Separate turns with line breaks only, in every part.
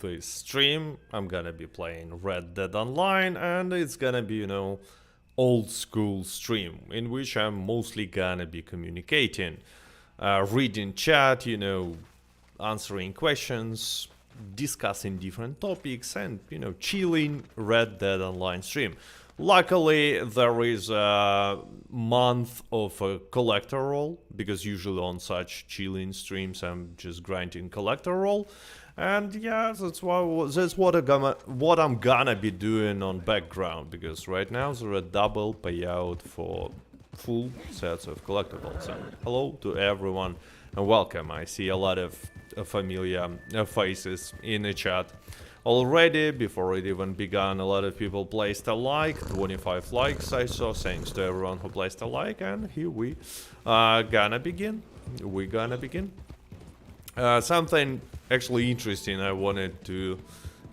this stream, I'm gonna be playing Red Dead Online, and it's gonna be, old school stream, in which I'm mostly gonna be communicating, reading chat, answering questions, discussing different topics, and, chilling Red Dead Online stream. Luckily, there is a month of a collector role, because usually on such chilling streams I'm just grinding collector role. And yeah, that's what I'm gonna be doing on background, because right now there's a double payout for full sets of collectibles. And hello to everyone and welcome. I see a lot of familiar faces in the chat already. Before it even began, a lot of people placed a like. 25 likes I saw. Thanks to everyone who placed a like, and here we gonna begin. Something actually interesting I wanted to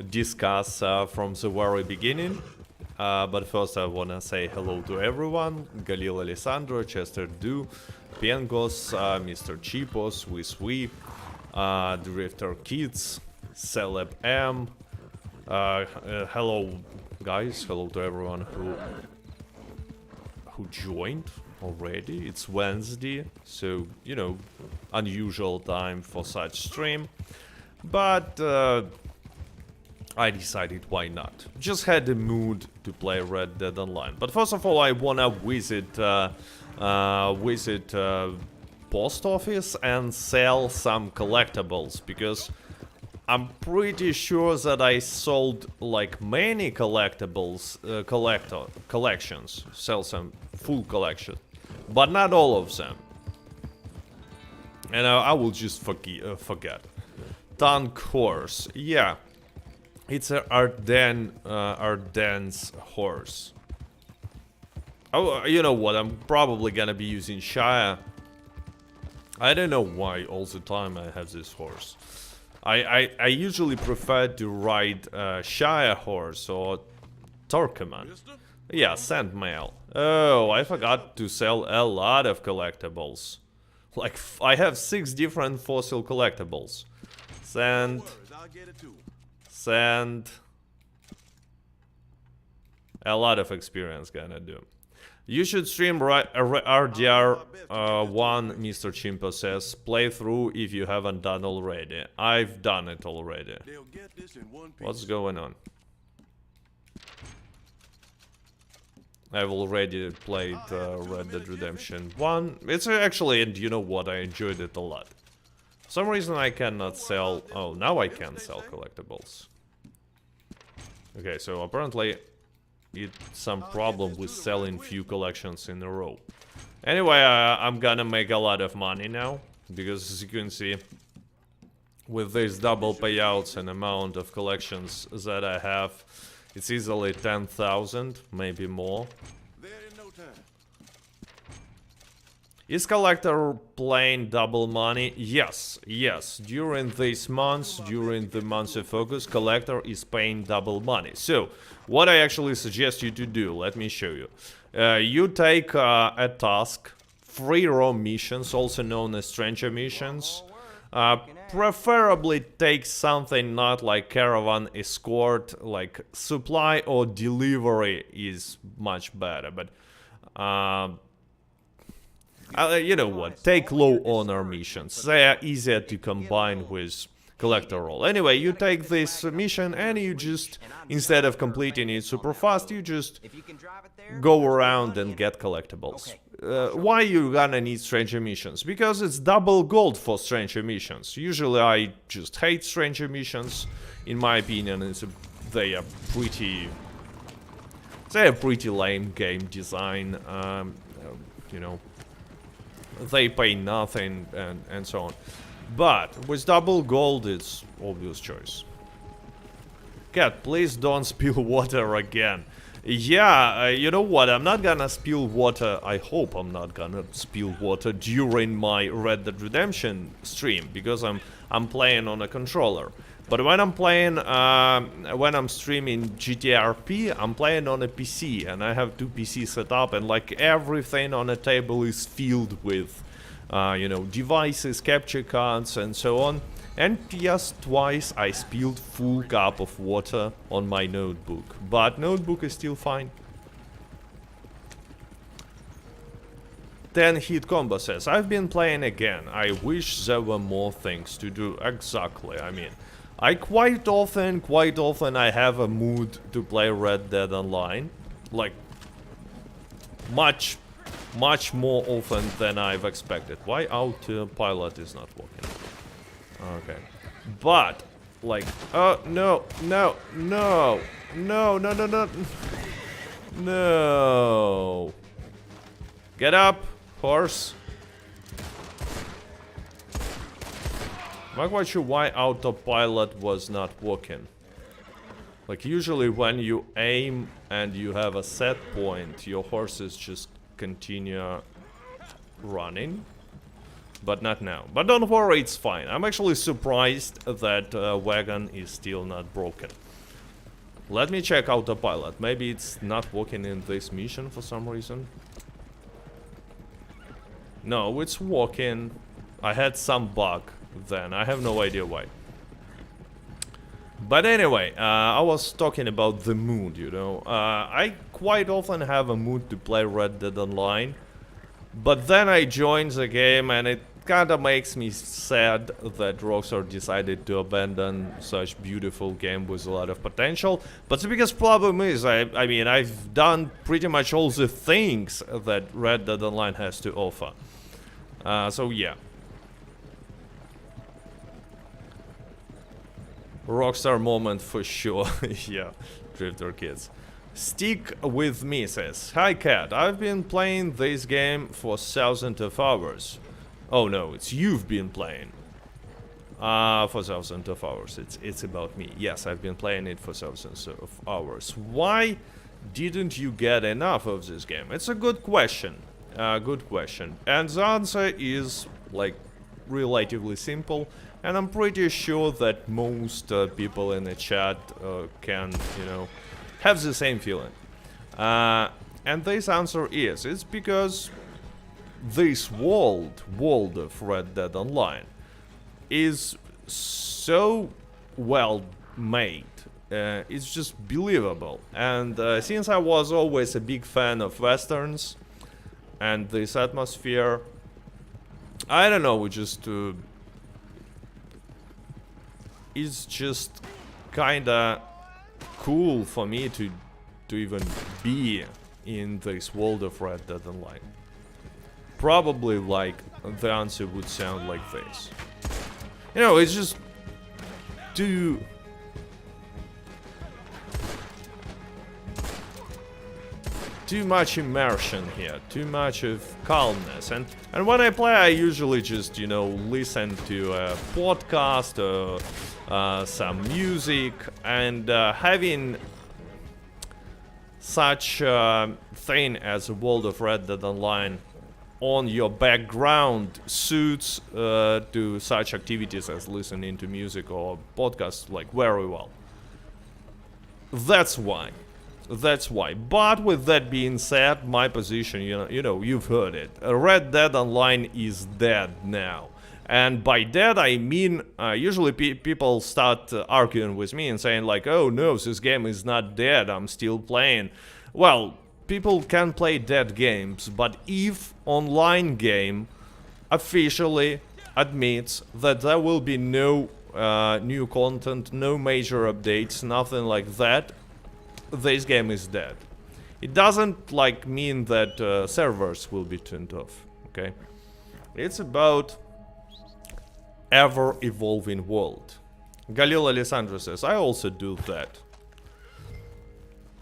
discuss from the very beginning. But first I wanna say hello to everyone. Galil Alessandro, Chester Du, Pengos, Mr. Chipos, Wiswi, Drifter Kids, Celeb M. Hello guys, hello to everyone who joined already. It's Wednesday, so unusual time for such stream, but I decided why not. Just had the mood to play Red Dead Online. But first of all, I wanna visit post office and sell some collectibles, because I'm pretty sure that I sold like many collectibles, collections, sell some full collection, but not all of them. And I will just forget. Tank horse, yeah, it's a Ardennes horse. Oh, you know what? I'm probably gonna be using Shire. I don't know why all the time I have this horse. I usually prefer to ride Shire horse or Turkmen. Yeah, send mail. Oh, I forgot to sell a lot of collectibles. Like, I have 6 different fossil collectibles. Send. A lot of experience gonna do. You should stream RDR1, Mr. Chimpo says. Play through if you haven't done already. I've done it already. What's going on? I've already played Red Dead Redemption 1. It's actually, and you know what, I enjoyed it a lot. For some reason I cannot sell... Oh, now I can sell collectibles. Okay, so apparently it's some problem with selling few collections in a row. Anyway, I'm gonna make a lot of money now, because as you can see, with these double payouts and amount of collections that I have, it's easily 10,000, maybe more. Is collector playing double money? Yes. During these months, during the months of focus, collector is paying double money. So, what I actually suggest you to do, let me show you. You take a task, free roam missions, also known as stranger missions. Preferably take something not like caravan escort, like supply or delivery is much better, but you know what, take low honor missions. They are easier to combine with collector role. Anyway, you take this mission and you just, instead of completing it super fast, you just go around and get collectibles. Why you gonna need stranger missions? Because it's double gold for stranger missions. Usually I just hate stranger missions. In my opinion, they are pretty lame game design. They pay nothing and so on. But with double gold, it's obvious choice. Cat, please don't spill water again. Yeah, you know what, I'm not gonna spill water, I hope I'm not gonna spill water during my Red Dead Redemption stream, because I'm playing on a controller. But when I'm playing, when I'm streaming GTRP, I'm playing on a PC, and I have 2 PCs set up, and like everything on the table is filled with, devices, capture cards, and so on. And yes, twice I spilled full cup of water on my notebook, but notebook is still fine. Then Hit Combo says, I've been playing again. I wish there were more things to do. Exactly, I mean, I quite often I have a mood to play Red Dead Online. Like, much more often than I've expected. Why autopilot is not working? Okay. But, like, oh, no. No. Get up, horse. I'm not quite sure why autopilot was not working. Like, usually when you aim and you have a set point, your horses just continue running. But not now. But don't worry, it's fine. I'm actually surprised that wagon is still not broken. Let me check autopilot. Maybe it's not working in this mission for some reason. No, it's working. I had some bug then. I have no idea why. But anyway, I was talking about the mood, you know. I quite often have a mood to play Red Dead Online. But then I joined the game and it kinda makes me sad that Rockstar decided to abandon such beautiful game with a lot of potential. But the biggest problem is, I mean, I've done pretty much all the things that Red Dead Online has to offer. So yeah. Rockstar moment for sure. Yeah, Drifter Kids. Stick with me says, Hi Cat, I've been playing this game for thousands of hours. Oh no, it's you've been playing. For thousands of hours. It's about me. Yes, I've been playing it for thousands of hours. Why didn't you get enough of this game? It's a good question. Good question. And the answer is, like, relatively simple. And I'm pretty sure that most people in the chat can, you know, have the same feeling. And this answer is, it's because this world of Red Dead Online is so well made. It's just believable. And since I was always a big fan of westerns and this atmosphere, I don't know, it's just kinda cool for me to even be in this world of Red Dead Online. Probably, like, the answer would sound like this. You know, it's just too much immersion here, too much of calmness. And when I play, I usually just, you know, listen to a podcast or some music, and having such a thing as a world of Red Dead Online on your background suits to such activities as listening to music or podcasts, like, very well. That's why. But with that being said, my position, you know, you've heard it. Red Dead Online is dead now. And by dead, I mean, usually people start arguing with me and saying like, oh no, this game is not dead, I'm still playing. Well, people can play dead games, but if online game officially admits that there will be no new content, no major updates, nothing like that, this game is dead. It doesn't, like, mean that servers will be turned off, okay? It's about ever-evolving world. Galil Alessandro says, I also do that.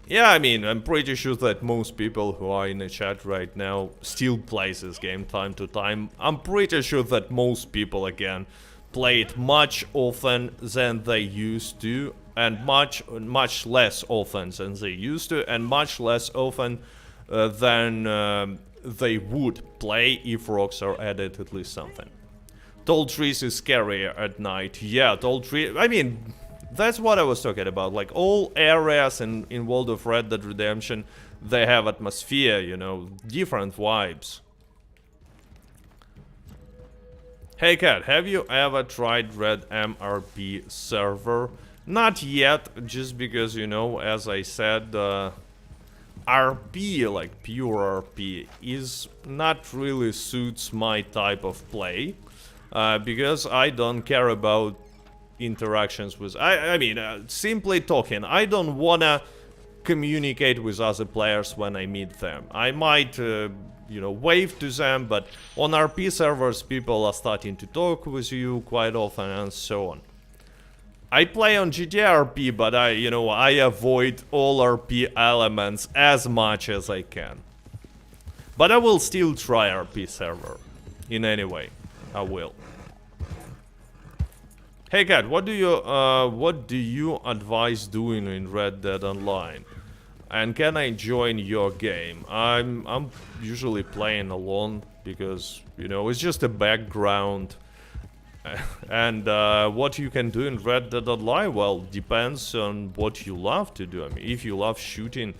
Yeah, I mean, I'm pretty sure that most people who are in the chat right now still play this game time to time. I'm pretty sure that most people, again, play it much often than they used to, and much less often than they used to, and much less often than they would play if Rockstar added at least something. Tall trees is scarier at night. Yeah, tall tree. I mean, that's what I was talking about. Like, all areas in World of Red Dead Redemption, they have atmosphere, you know, different vibes. Hey Kat, have you ever tried Red MRP server? Not yet, just because, you know, as I said, RP, like pure RP, is not really suits my type of play. Because I don't care about interactions with... I mean, simply talking, I don't wanna communicate with other players when I meet them. I might, you know, wave to them, but on RP servers people are starting to talk with you quite often and so on. I play on GTA RP, but I avoid all RP elements as much as I can. But I will still try RP server. In any way, I will. Hey Kat, what do you advise doing in Red Dead Online? And can I join your game? I'm usually playing alone because, you know, it's just a background. And what you can do in Red Dead Online, well, depends on what you love to do. I mean, if you love shooting,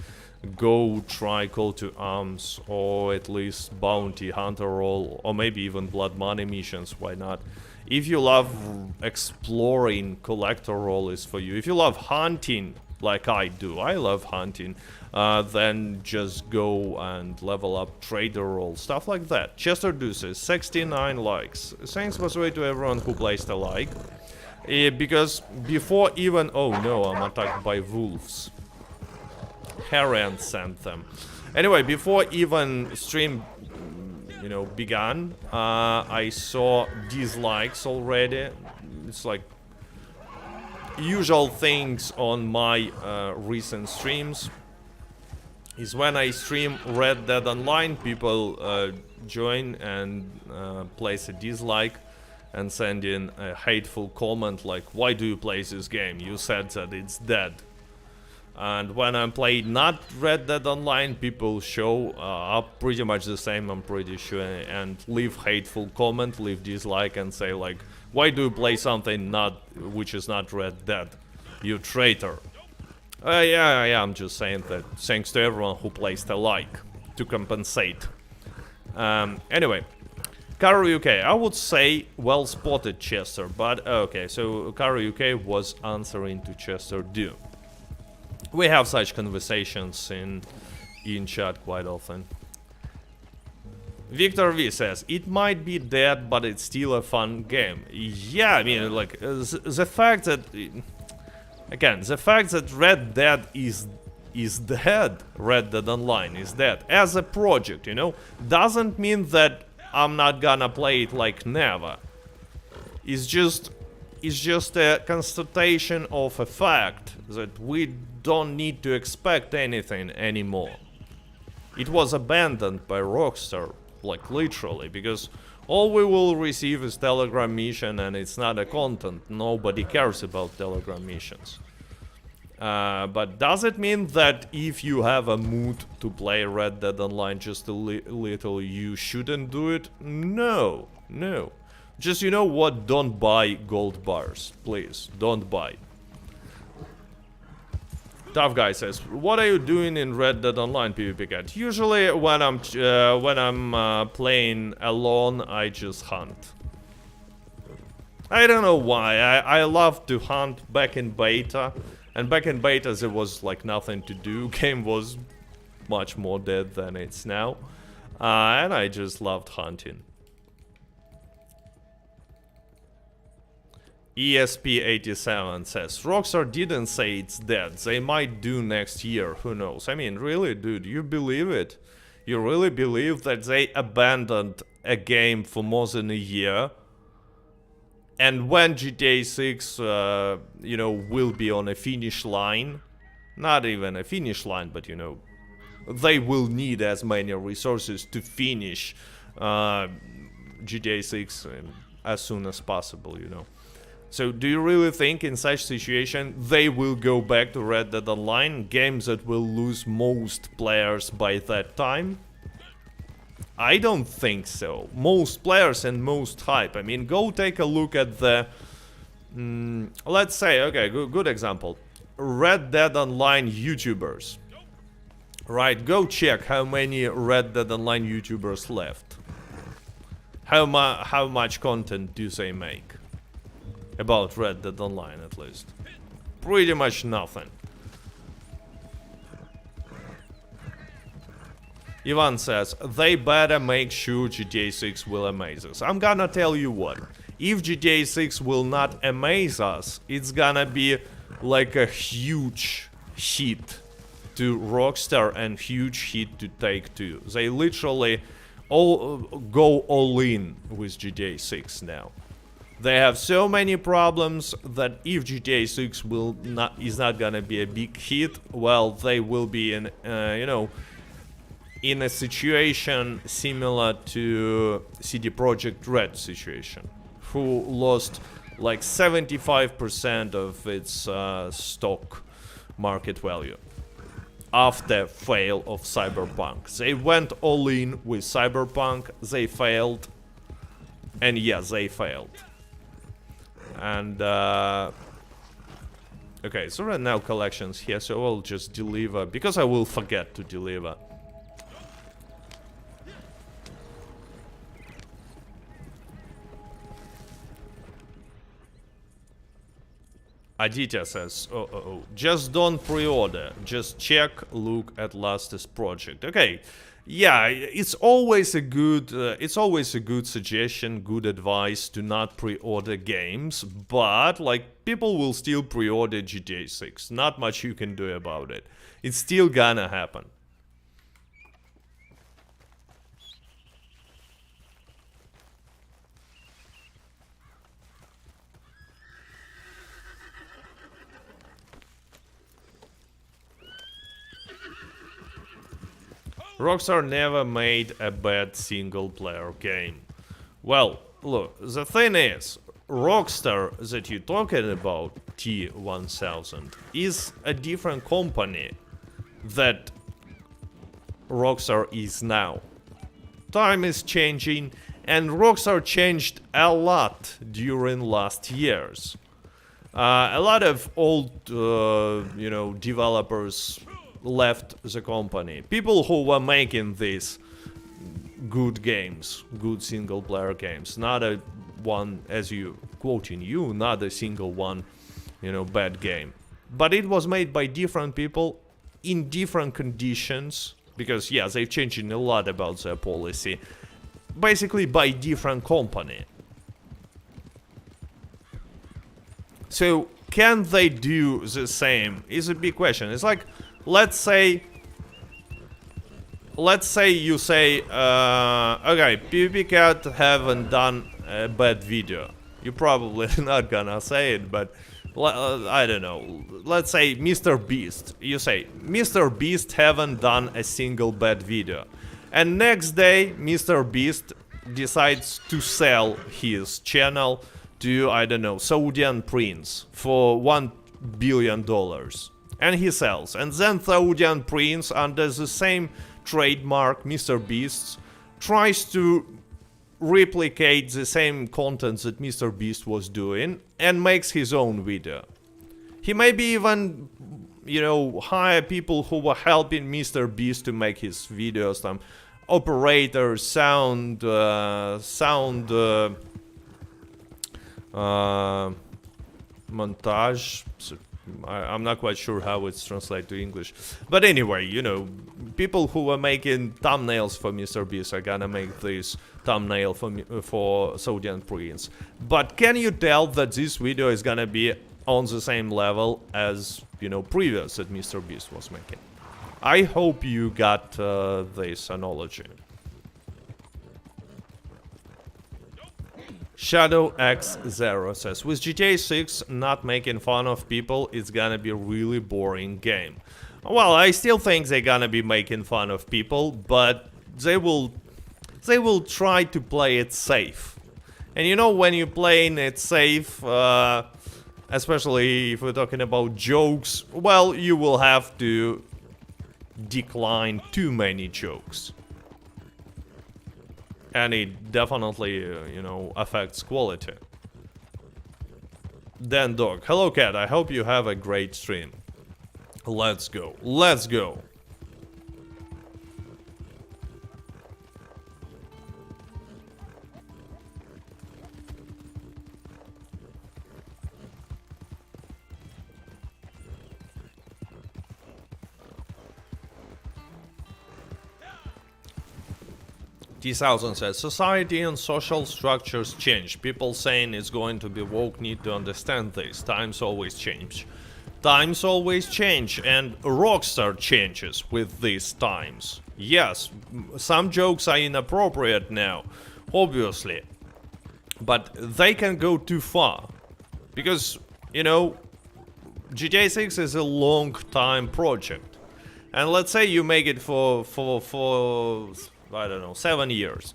go try Call to Arms, or at least Bounty Hunter role, or maybe even Blood Money missions, why not? If you love exploring, Collector role is for you. If you love hunting, like I do, I love hunting, then just go and level up Trader role, stuff like that. Chester Deuces, 69 likes. Thanks by the way to everyone who placed a like. Because before even... Oh no, I'm attacked by wolves. Harrian sent them. Anyway, before even stream, you know, began, I saw dislikes already. It's like usual things on my recent streams is when I stream Red Dead Online, people join and place a dislike and send in a hateful comment like, why do you play this game? You said that it's dead. And when I play not Red Dead Online, people show up pretty much the same, I'm pretty sure, and leave hateful comment, leave dislike and say like, why do you play something which is not Red Dead? You traitor. Yeah, I'm just saying that thanks to everyone who placed a like to compensate. Anyway, Caro UK, I would say well spotted, Chester, but okay, so Caro UK was answering to Chester Do. We have such conversations in chat quite often. Victor V says, it might be dead, but it's still a fun game. Yeah, I mean, like, the fact that... Again, the fact that Red Dead is dead, Red Dead Online is dead, as a project, you know, doesn't mean that I'm not gonna play it like never. It's just a constatation of a fact that we don't need to expect anything anymore. It was abandoned by Rockstar, like literally, because all we will receive is Telegram mission and it's not a content. Nobody cares about Telegram missions. But does it mean that if you have a mood to play Red Dead Online just a little, you shouldn't do it? No, no. Just, you know what, don't buy gold bars, please, don't buy. Tough Guy says, what are you doing in Red Dead Online PvP Cat? Usually when I'm playing alone, I just hunt. I don't know why, I love to hunt back in beta. And back in beta there was like nothing to do, game was much more dead than it's now. And I just loved hunting. ESP87 says, Rockstar didn't say it's dead, they might do next year, who knows. I mean, really, dude, you believe it? You really believe that they abandoned a game for more than a year? And when GTA 6, you know, will be on a finish line, not even a finish line, but, you know, they will need as many resources to finish GTA 6 as soon as possible, you know. So do you really think in such situation they will go back to Red Dead Online, games that will lose most players by that time? I don't think so. Most players and most hype. I mean, go take a look at the... let's say, okay, good example. Red Dead Online YouTubers. Right, go check how many Red Dead Online YouTubers left. How much content do they make about Red Dead Online, at least? Pretty much nothing. Ivan says, they better make sure GTA 6 will amaze us. I'm gonna tell you what. If GTA 6 will not amaze us, it's gonna be like a huge hit to Rockstar and huge hit to Take-Two. They literally go all in with GTA 6 now. They have so many problems that if GTA 6 is not gonna be a big hit, well, they will be in, you know, in a situation similar to CD Projekt Red situation, who lost like 75% of its stock market value after fail of Cyberpunk. They went all in with Cyberpunk, they failed, and yes, they failed. And okay, so right now collections here, so I'll just deliver, because I will forget to deliver. Aditya says, just don't pre-order, just check, look at latest project. Okay, yeah, it's always a good suggestion, good advice to not pre-order games, but like people will still pre-order GTA 6. Not much you can do about it. It's still gonna happen. Rockstar never made a bad single-player game. Well, look, the thing is, Rockstar that you're talking about, T-1000, is a different company that Rockstar is now. Time is changing, and Rockstar changed a lot during last years. A lot of old, you know, developers left the company. People who were making these good games, good single-player games, not a one, as you quoting you, not a single one, you know, bad game. But it was made by different people in different conditions, because yeah, they've changed a lot about their policy. Basically by different company. So can they do the same is a big question. It's like, let's say you say, okay, PvPCat haven't done a bad video. You're probably not gonna say it, but I don't know. Let's say Mr. Beast. You say, Mr. Beast haven't done a single bad video. And next day, Mr. Beast decides to sell his channel to, I don't know, Saudian Prince for $1 billion. And he sells. And then Saudian Prince, under the same trademark, Mr. Beast, tries to replicate the same content that Mr. Beast was doing and makes his own video. He maybe even, you know, hire people who were helping Mr. Beast to make his videos, some operators, sound montage. I'm not quite sure how it's translated to English. But anyway, you know, people who are making thumbnails for Mr. Beast are gonna make this thumbnail for Saudian Prince. But can you tell that this video is gonna be on the same level as, you know, previous that Mr. Beast was making? I hope you got this analogy. Shadow X0 says, with GTA 6 not making fun of people, it's gonna be a really boring game. Well, I still think they're gonna be making fun of people, but they will try to play it safe. And you know, when you're playing it safe, especially if we're talking about jokes, well, you will have to decline too many jokes. And it definitely, you know, affects quality. Dan Dog, hello cat, I hope you have a great stream. Let's go, let's go. T1000 says, society and social structures change. People saying it's going to be woke need to understand this. Times always change. Times always change, and Rockstar changes with these times. Yes, some jokes are inappropriate now, obviously. But they can go too far. Because, you know, GTA 6 is a long time project. And let's say you make it for I don't know, 7 years.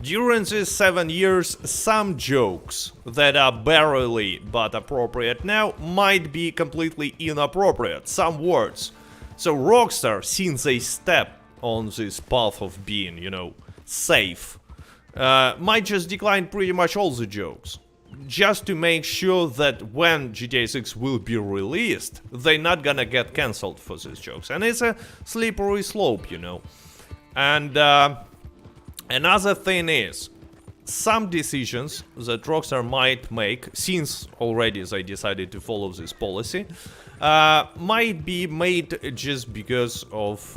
During these 7 years, some jokes that are barely but appropriate now might be completely inappropriate. Some words. So Rockstar, since they step on this path of being, you know, safe, might just decline pretty much all the jokes. Just to make sure that when GTA 6 will be released, they're not gonna get cancelled for these jokes. And it's a slippery slope, you know. And another thing is, some decisions that Rockstar might make, since already they decided to follow this policy, might be made just because of,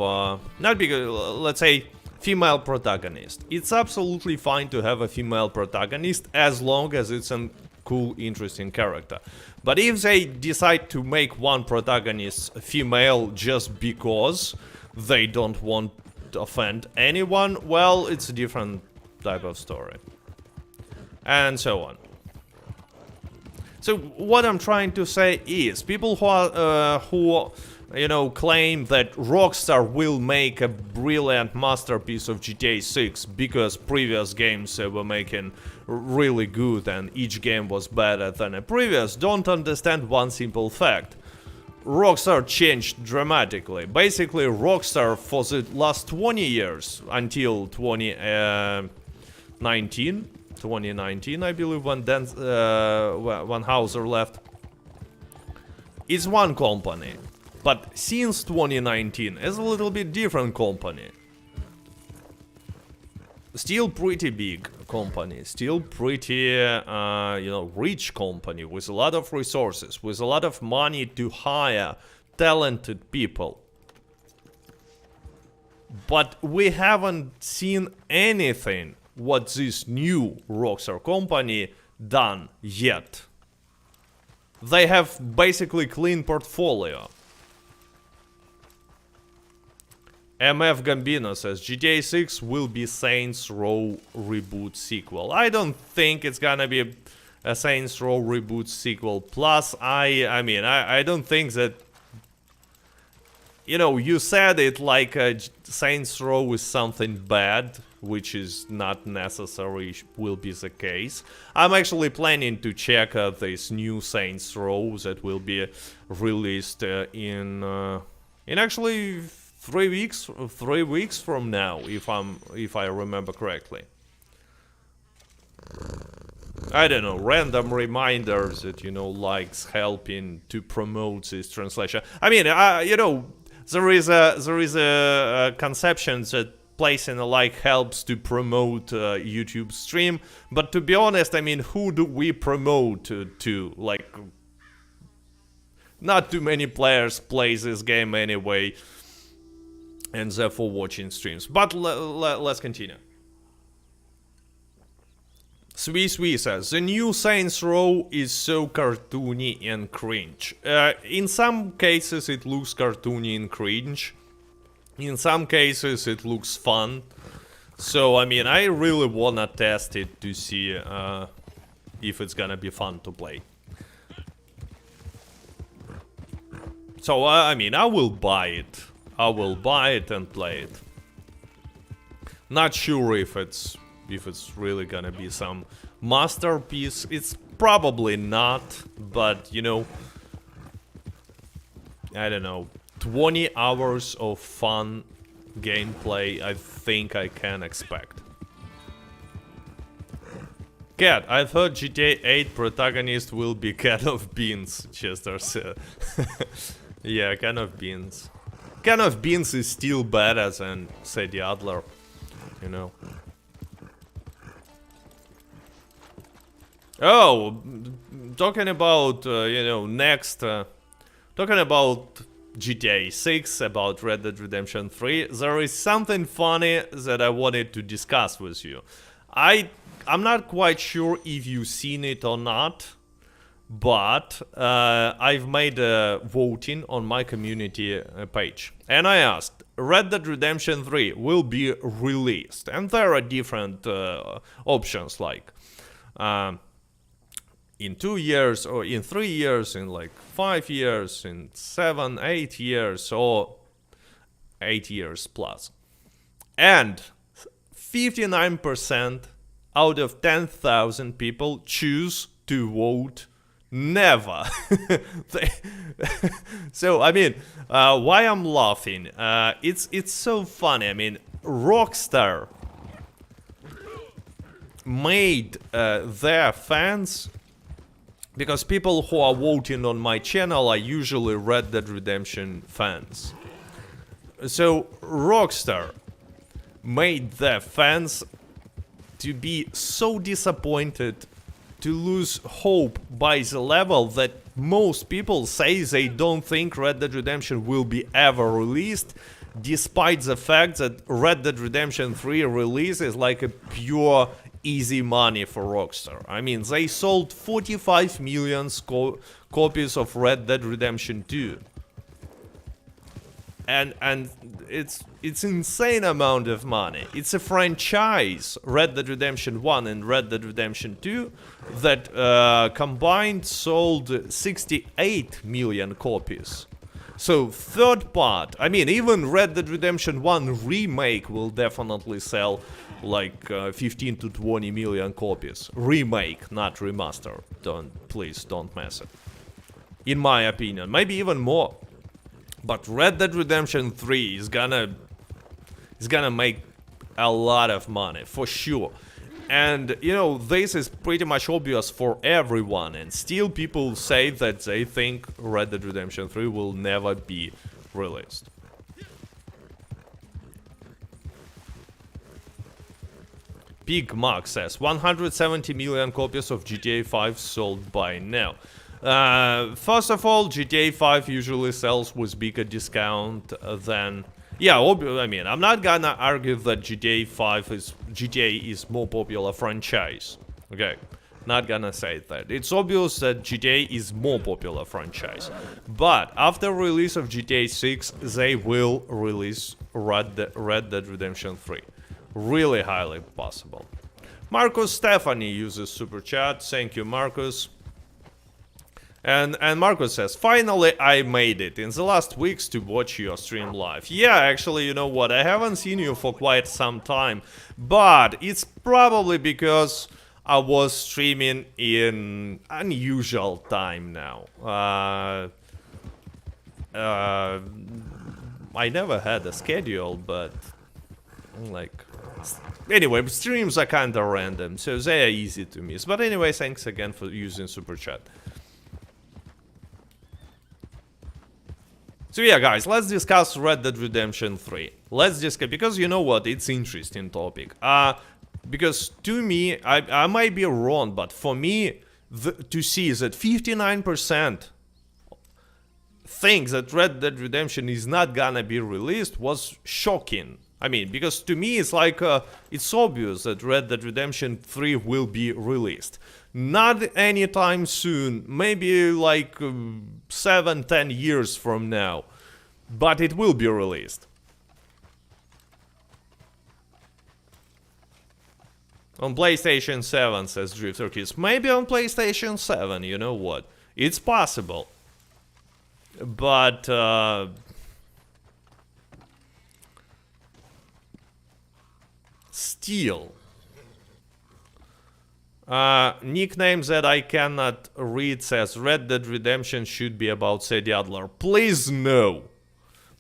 not because, let's say, female protagonist. It's absolutely fine to have a female protagonist as long as it's a cool, interesting character. But if they decide to make one protagonist female just because they don't want to offend anyone, well, it's a different type of story. And so on. So what I'm trying to say is, people who are, you know, claim that Rockstar will make a brilliant masterpiece of GTA 6 because previous games were making really good and each game was better than a previous, don't understand one simple fact. Rockstar changed dramatically. Basically, Rockstar for the last 20 years, until 2019, I believe, when Hauser left, is one company. But since 2019, it's a little bit different company. Still pretty big company, still pretty, you know, rich company with a lot of resources, with a lot of money to hire talented people. But we haven't seen anything what this new Rockstar company done yet. They have basically clean portfolio. MF Gambino says GTA 6 will be Saints Row reboot sequel. I don't think it's gonna be a Saints Row reboot sequel. Plus, I mean, I don't think that, you know, you said it like Saints Row is something bad, which is not necessarily will be the case. I'm actually planning to check this new Saints Row that will be released in actually 3 weeks from now, if I remember correctly. I don't know, random reminders that, you know, likes helping to promote this translation. I mean, you know, there is a conception that placing a like helps to promote YouTube stream, but to be honest, I mean, who do we promote to? Like, not too many players play this game anyway, and therefore watching streams. But let's continue. Sui says, the new Saints Row is so cartoony and cringe. In some cases it looks cartoony and cringe. In some cases it looks fun. So, I mean, I really wanna test it to see if it's gonna be fun to play. So, I mean, I will buy it. I will buy it and play it. Not sure if it's really gonna be some masterpiece. It's probably not, but, you know, I don't know, 20 hours of fun gameplay I think I can expect. Cat, I thought GTA 8 protagonist will be Can of Beans, Chester said. Yeah, Can of Beans. Can of Beans is still better than Sadie Adler, you know. Oh, talking about, you know, next, talking about GTA 6, about Red Dead Redemption 3, there is something funny that I wanted to discuss with you. I'm not quite sure if you've seen it or not, but I've made a voting on my community page, and I asked, Red Dead Redemption 3 will be released, and there are different options, like in 2 years, or in 3 years, in like 5 years, in 7, 8 years, or 8 years plus. And 59% out of 10,000 people choose to vote never. So I mean, why I'm laughing? It's so funny. I mean, Rockstar made their fans, because people who are voting on my channel are usually Red Dead Redemption fans. So Rockstar made their fans to be so disappointed, to lose hope by the level that most people say they don't think Red Dead Redemption will be ever released, despite the fact that Red Dead Redemption 3 release is like a pure easy money for Rockstar. I mean, they sold 45 million copies of Red Dead Redemption 2. And it's insane amount of money. It's a franchise, Red Dead Redemption 1 and Red Dead Redemption 2, that combined sold 68 million copies. So third part, I mean, even Red Dead Redemption 1 remake will definitely sell like 15 to 20 million copies. Remake, not remaster. Please don't mess it. In my opinion, maybe even more. But Red Dead Redemption 3 is gonna make a lot of money, for sure. And, you know, this is pretty much obvious for everyone, and still people say that they think Red Dead Redemption 3 will never be released. Big Mark says, 170 million copies of GTA 5 sold by now. First of all, GTA 5 usually sells with bigger discount than... Yeah, I mean, I'm not gonna argue that GTA is more popular franchise. Okay, not gonna say that. It's obvious that GTA is more popular franchise. But after release of GTA 6, they will release Red Dead Redemption 3. Really highly possible. Marcus Stephanie uses Super Chat. Thank you, Marcus. And Marcus says, finally I made it in the last weeks to watch your stream live. Yeah, actually, you know what, I haven't seen you for quite some time, but it's probably because I was streaming in unusual time now. I never had a schedule, but like... Anyway, streams are kinda random, so they are easy to miss. But anyway, thanks again for using Super Chat. So yeah, guys, let's discuss Red Dead Redemption 3. Let's discuss, because you know what, it's interesting topic. Because to me, I might be wrong, but for me, to see that 59% think that Red Dead Redemption is not gonna be released was shocking. I mean, because to me it's like, it's obvious that Red Dead Redemption 3 will be released. Not anytime soon, maybe like 7-10 years from now, but it will be released. On PlayStation 7, says Drifter Kids. Maybe on PlayStation 7, you know what? It's possible. But, still. Nickname that I cannot read says Red Dead Redemption should be about Sadie Adler. Please no.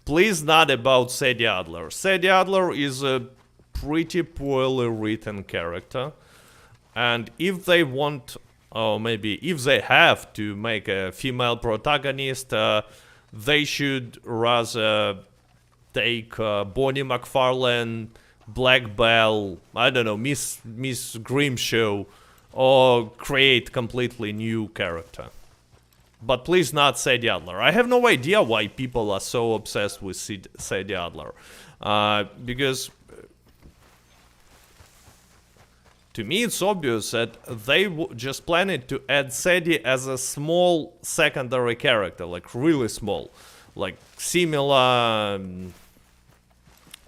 Please not about Sadie Adler. Sadie Adler is a pretty poorly written character. And if they want, or maybe if they have to make a female protagonist, they should rather take Bonnie McFarlane, Black Belle, I don't know, Miss Grimshaw, or create completely new character. But please not Sadie Adler. I have no idea why people are so obsessed with Sadie Adler. Because to me it's obvious that they just planned to add Sadie as a small secondary character, like really small. Like similar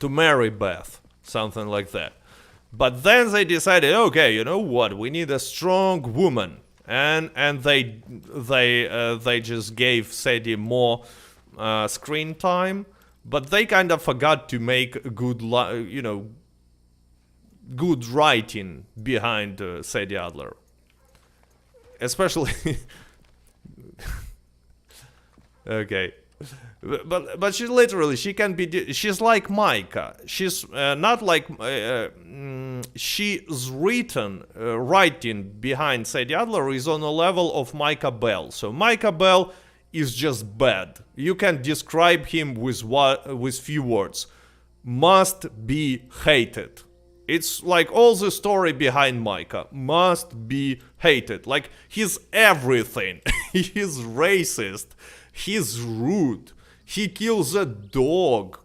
to Mary Beth, something like that. But then they decided, okay, you know what, we need a strong woman. And they just gave Sadie more screen time, but they kind of forgot to make good good writing behind Sadie Adler, especially. Okay, but she can be. She's like Micah. She's not like. She's writing behind Sadie Adler is on a level of Micah Bell. So Micah Bell is just bad. You can describe him with few words. Must be hated. It's like all the story behind Micah must be hated. Like he's everything. He's racist. He's rude. He kills a dog.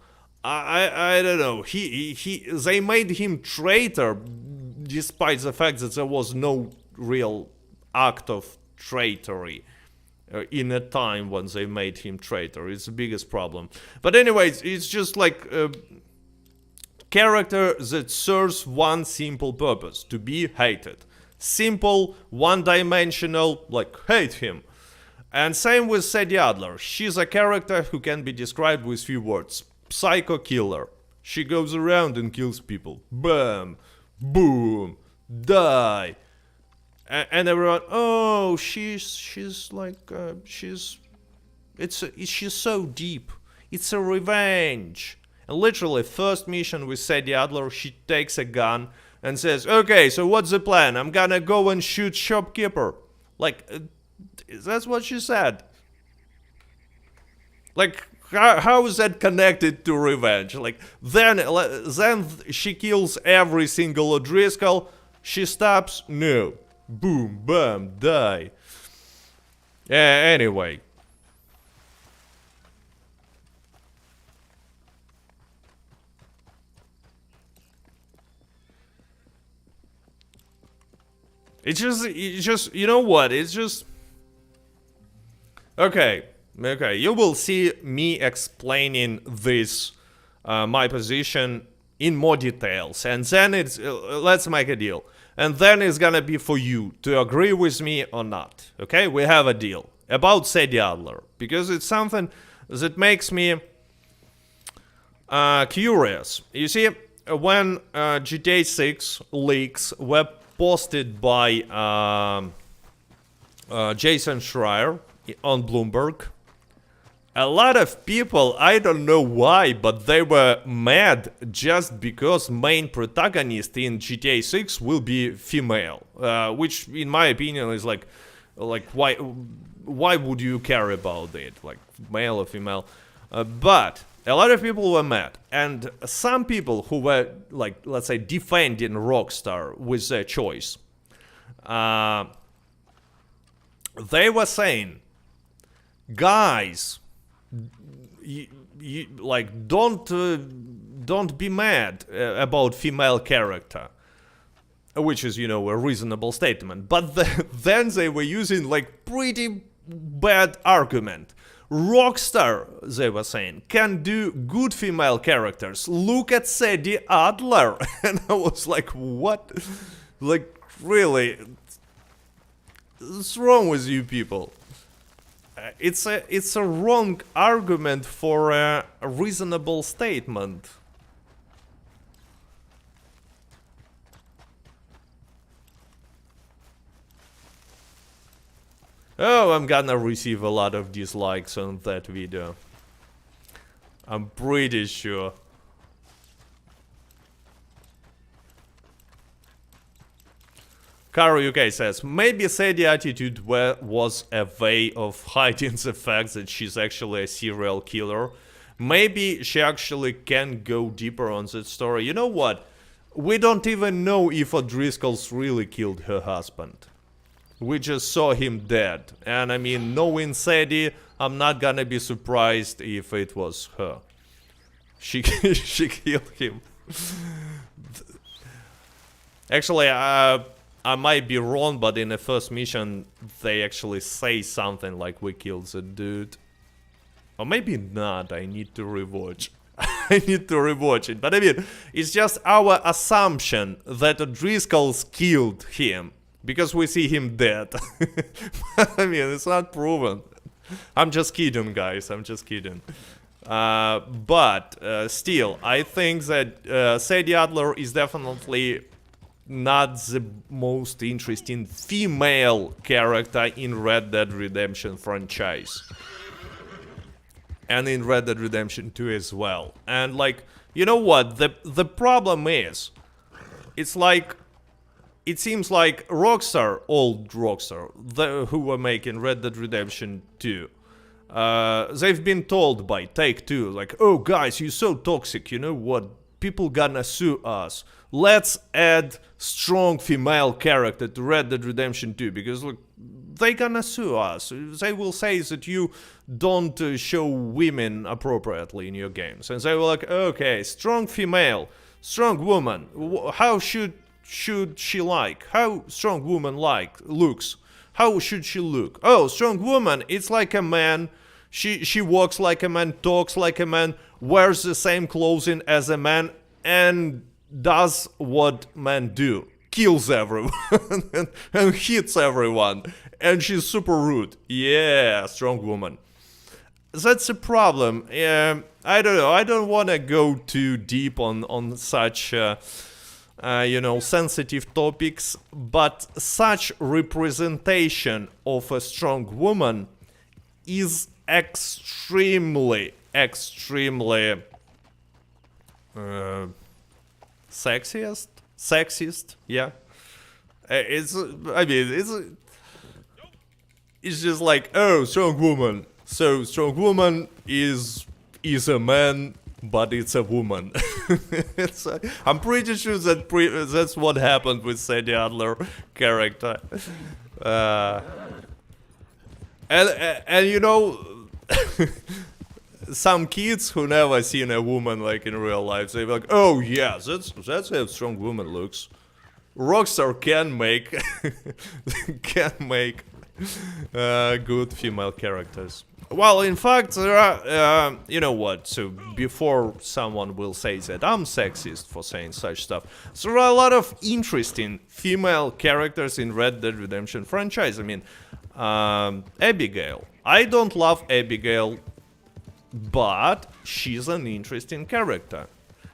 I don't know. They made him traitor, despite the fact that there was no real act of traitory in a time when they made him traitor. It's the biggest problem. But anyways, it's just like a character that serves one simple purpose: to be hated. Simple, one-dimensional, like hate him. And same with Sadie Adler. She's a character who can be described with few words. Psycho killer. She goes around and kills people. Bam! Boom! Die! And everyone, oh, she's so deep. It's a revenge. And literally, first mission with Sadie Adler, she takes a gun and says, okay, so what's the plan? I'm gonna go and shoot shopkeeper. Like, that's what she said. Like, how is that connected to revenge? Like, then she kills every single O'Driscoll. She stops. No. Boom, bam, die. Anyway. It's just, you know what? It's just... Okay, you will see me explaining this, my position in more details. And then it's, let's make a deal. And then it's gonna be for you to agree with me or not. Okay, we have a deal about Sadie Adler. Because it's something that makes me curious. You see, when GTA 6 leaks were posted by Jason Schreier on Bloomberg, a lot of people, I don't know why, but they were mad just because main protagonist in GTA 6 will be female, which in my opinion is like why would you care about it, like male or female? But a lot of people were mad, and some people who were, like, let's say, defending Rockstar with their choice, they were saying, guys, like, don't be mad about female character, which is, you know, a reasonable statement. But then they were using, like, pretty bad argument. Rockstar, they were saying, can do good female characters. Look at Sadie Adler. And I was like, what? Like, really? What's wrong with you people? It's a wrong argument for a reasonable statement. Oh, I'm gonna receive a lot of dislikes on that video. I'm pretty sure. Caro UK says, maybe Sadie attitude was a way of hiding the fact that she's actually a serial killer. Maybe she actually can go deeper on that story. You know what? We don't even know if O'Driscoll's really killed her husband. We just saw him dead. And I mean, knowing Sadie, I'm not gonna be surprised if it was her. She killed him. Actually, I might be wrong, but in the first mission, they actually say something like, we killed the dude. Or maybe not, I need to rewatch. I need to rewatch it. But I mean, it's just our assumption that Driscoll's killed him. Because we see him dead. I mean, it's not proven. I'm just kidding, guys. I'm just kidding. But still, I think that Sadie Adler is definitely not the most interesting female character in Red Dead Redemption franchise. And in Red Dead Redemption 2 as well. And like, you know what? The problem is, it's like, it seems like Rockstar, old Rockstar, who were making Red Dead Redemption 2, they've been told by Take-Two, like, oh guys, you're so toxic, you know what? People gonna sue us. Let's add strong female character to Red Dead Redemption 2, because look, they gonna sue us. They will say that you don't show women appropriately in your games. And they were like, okay, strong female, strong woman, how should she like? How strong woman looks? How should she look? Oh, strong woman, it's like a man. She walks like a man, talks like a man, wears the same clothing as a man, and does what men do. Kills everyone and hits everyone. And she's super rude. Yeah, strong woman. That's a problem. I don't know. I don't want to go too deep on such, you know, sensitive topics. But such representation of a strong woman is extremely sexist, yeah. It's just like, oh, strong woman. So strong woman is a man, but it's a woman. I'm pretty sure that that's what happened with Sadie Adler character. And you know, some kids who never seen a woman like in real life, they're like, oh yeah, that's how a strong woman looks. Rockstar can make good female characters. Well, in fact, there are, you know what, so before someone will say that I'm sexist for saying such stuff, there are a lot of interesting female characters in Red Dead Redemption franchise. I mean, Abigail. I don't love Abigail, but she's an interesting character.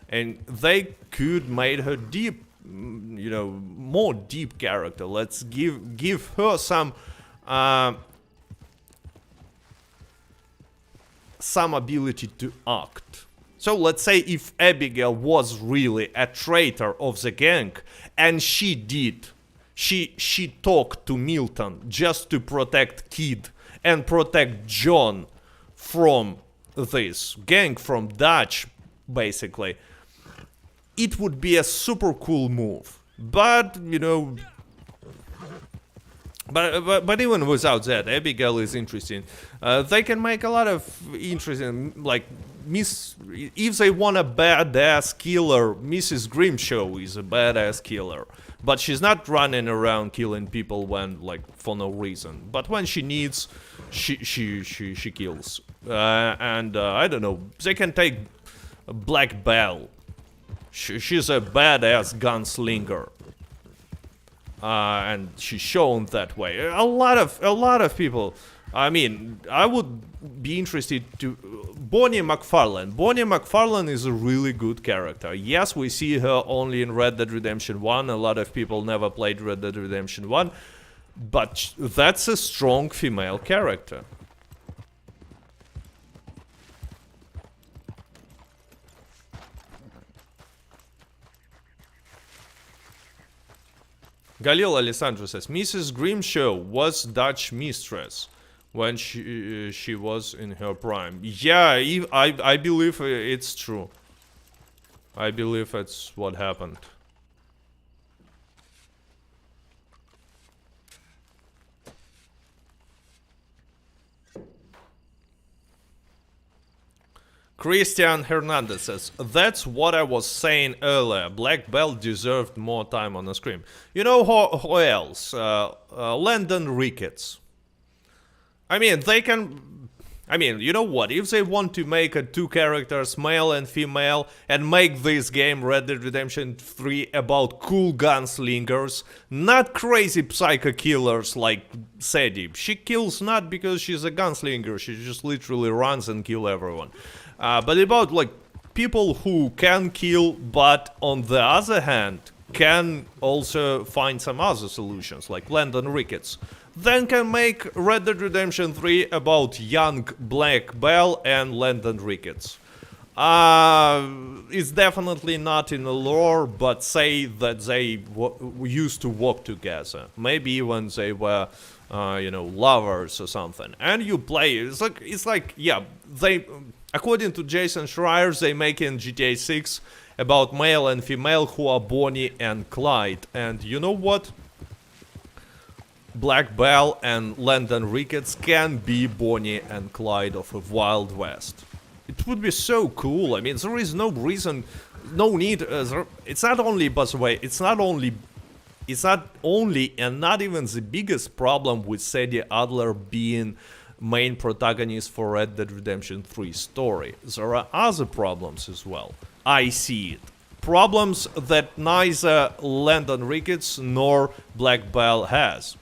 And they could make her deep, you know, more deep character. Let's give her some ability to act. So let's say if Abigail was really a traitor of the gang, and she talked to Milton just to protect Kid and protect John from this gang, from Dutch, basically, it would be a super cool move. But, you know, but even without that, Abigail is interesting. They can make a lot of interesting, like, if they want a badass killer, Mrs. Grimshaw is a badass killer. But she's not running around killing people when, like, for no reason. But when she needs, she kills. And I don't know, they can take Black Belle. She's a badass gunslinger. And she's shown that way. A lot of people. I mean, I would be interested to Bonnie McFarlane. Bonnie McFarlane is a really good character. Yes, we see her only in Red Dead Redemption 1. A lot of people never played Red Dead Redemption 1, but that's a strong female character. Galil Alessandro says, Mrs. Grimshaw was Dutch mistress when she was in her prime. Yeah, I believe it's true. I believe that's what happened. Christian Hernandez says, that's what I was saying earlier. Black Belt deserved more time on the screen. You know who else? Landon Ricketts. I mean, they can... I mean, you know what? If they want to make two characters, male and female, and make this game, Red Dead Redemption 3, about cool gunslingers, not crazy psycho killers like Sadie. She kills not because she's a gunslinger, she just literally runs and kills everyone. But about, like, people who can kill, but on the other hand, can also find some other solutions, like Landon Ricketts. Then can make Red Dead Redemption 3 about young Black Bell and Landon Ricketts. It's definitely not in the lore, but say that they used to work together. Maybe even they were, you know, lovers or something. And you play, it's like, yeah, they, according to Jason Schreier, they make in GTA 6 about male and female who are Bonnie and Clyde. And you know what? Black Bell and Landon Ricketts can be Bonnie and Clyde of a Wild West. It would be so cool. I mean, there is no reason, no need. It's not only, by the way, it's not only, and not even the biggest problem with Sadie Adler being main protagonist for Red Dead Redemption 3 story. There are other problems as well. I see it. Problems that neither Landon Ricketts nor Black Bell has.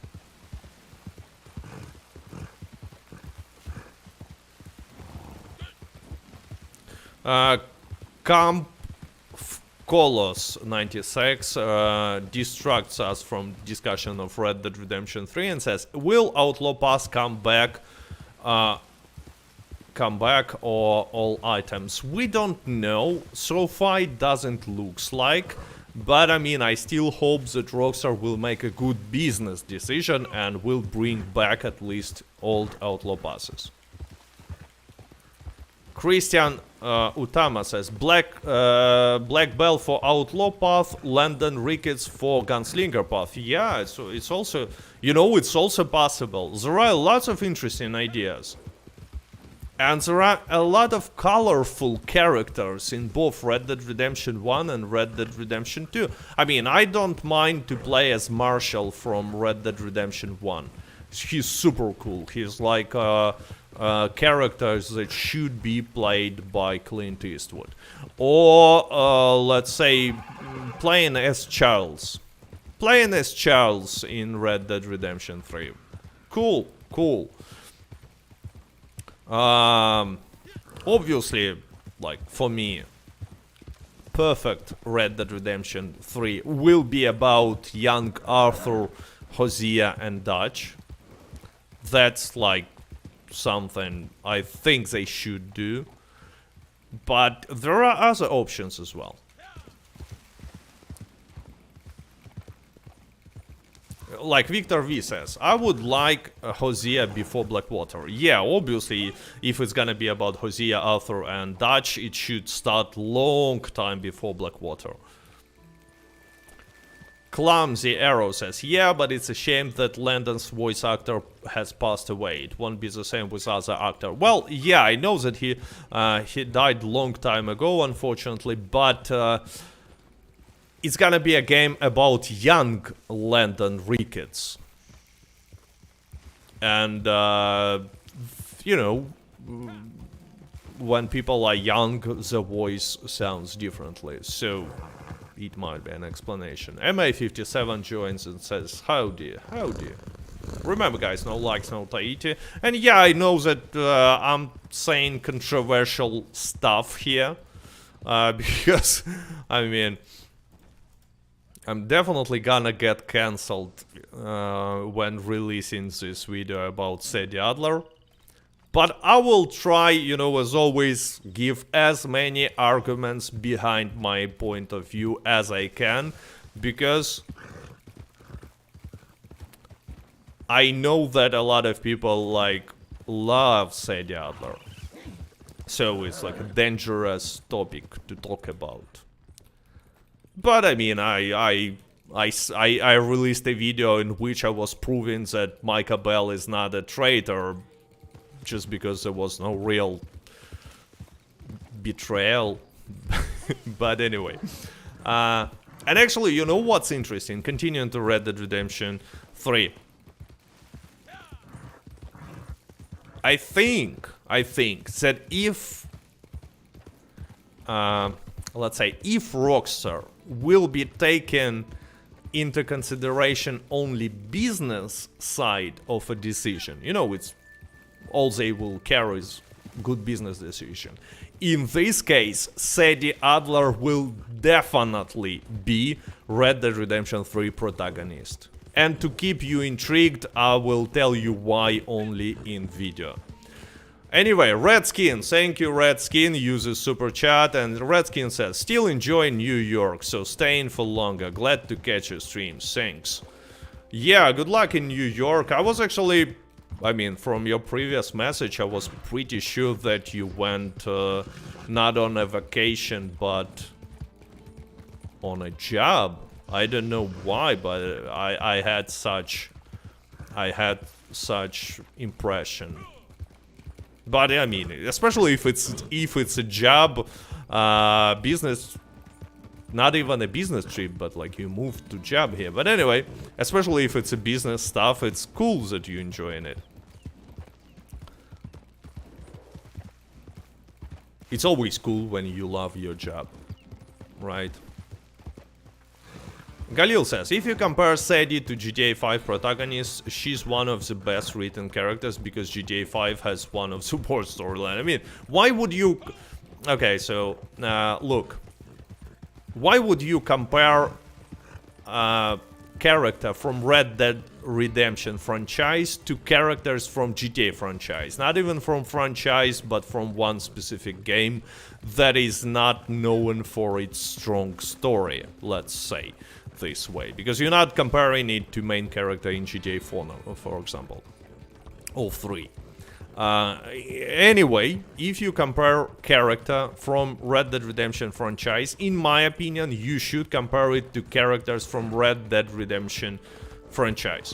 Camp Colos 96 distracts us from discussion of Red Dead Redemption 3 and says, will Outlaw Pass come back or all items? We don't know. So far it doesn't look like, but I mean, I still hope that Rockstar will make a good business decision and will bring back at least old Outlaw Passes. Christian Utama says, Black Bell for Outlaw Path, Landon Ricketts for Gunslinger Path. Yeah, it's also, you know, it's also possible. There are lots of interesting ideas. And there are a lot of colorful characters in both Red Dead Redemption 1 and Red Dead Redemption 2. I mean, I don't mind to play as Marshall from Red Dead Redemption 1. He's super cool. He's like characters that should be played by Clint Eastwood. Or, let's say, playing as Charles. Playing as Charles in Red Dead Redemption 3. Cool, cool. Obviously, like, for me, perfect Red Dead Redemption 3 will be about young Arthur, Hosea, and Dutch. That's, like, something I think they should do. But there are other options as well. Like Victor V says, I would like Hosea before Blackwater. Yeah, obviously, if it's gonna be about Hosea, Arthur, and Dutch, it should start long time before Blackwater. Clumsy Arrow says, yeah, but it's a shame that Landon's voice actor has passed away. It won't be the same with other actor. Well, yeah, I know that he died long time ago, unfortunately, but it's gonna be a game about young Landon Ricketts. And, you know, when people are young, the voice sounds differently, so it might be an explanation. MA57 joins and says, howdy, howdy. Remember, guys, no likes, no Tahiti. And yeah, I know that I'm saying controversial stuff here. Because, I mean, I'm definitely gonna get cancelled when releasing this video about Sadie Adler. But I will try, you know, as always, give as many arguments behind my point of view as I can, because I know that a lot of people, like, love Sadie Adler. So it's like a dangerous topic to talk about. But I mean, I released a video in which I was proving that Micah Bell is not a traitor, just because there was no real betrayal. But anyway. And actually, you know what's interesting? Continuing to Red Dead Redemption 3. I think that if, let's say, if Rockstar will be taken into consideration only business side of a decision, you know, it's all they will care is good business decision. In this case, Sadie Adler will definitely be Red Dead Redemption 3 protagonist. And to keep you intrigued, I will tell you why only in video. Anyway, Redskin, thank you Redskin, uses super chat, and Redskin says, still enjoying New York, so staying for longer, glad to catch your streams, thanks. Yeah, good luck in New York. I was actually, I mean, from your previous message, I was pretty sure that you went not on a vacation, but on a job. I don't know why, but I had such impression. But I mean, especially if it's a job, business, not even a business trip, but like you moved to job here. But anyway, especially if it's a business stuff, it's cool that you enjoying it. It's always cool when you love your job, right? Galil says, if you compare Sadie to GTA 5 Protagonists, she's one of the best written characters because GTA 5 has one of the worst storyline. I mean, why would you... Okay, so, look. Why would you compare a character from Red Dead Redemption franchise to characters from GTA franchise? Not even from franchise, but from one specific game that is not known for its strong story, let's say. This way, because you're not comparing it to main character in GTA 4 now, for example, or 3. Anyway, if you compare character from Red Dead Redemption franchise, in my opinion, you should compare it to characters from Red Dead Redemption franchise.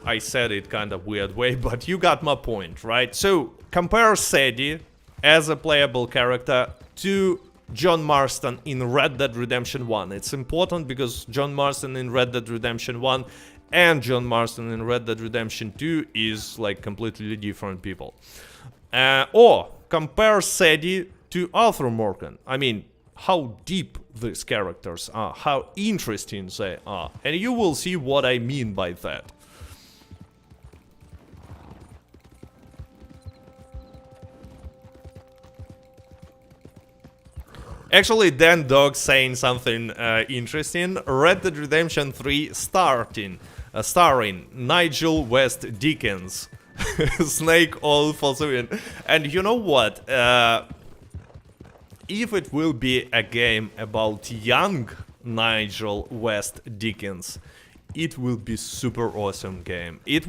I said it kind of weird way, but you got my point, right? So, compare Sadie as a playable character to John Marston in Red Dead Redemption 1. It's important because John Marston in Red Dead Redemption 1 and John Marston in Red Dead Redemption 2 is like completely different people. Or compare Sadie to Arthur Morgan. I mean, how deep these characters are, how interesting they are. And you will see what I mean by that. Actually, Dan Dog saying something interesting. Red Dead Redemption 3 starring Nigel West Dickens, Snake Oil for Sewin. And you know what? If it will be a game about young Nigel West Dickens, it will be super awesome game. It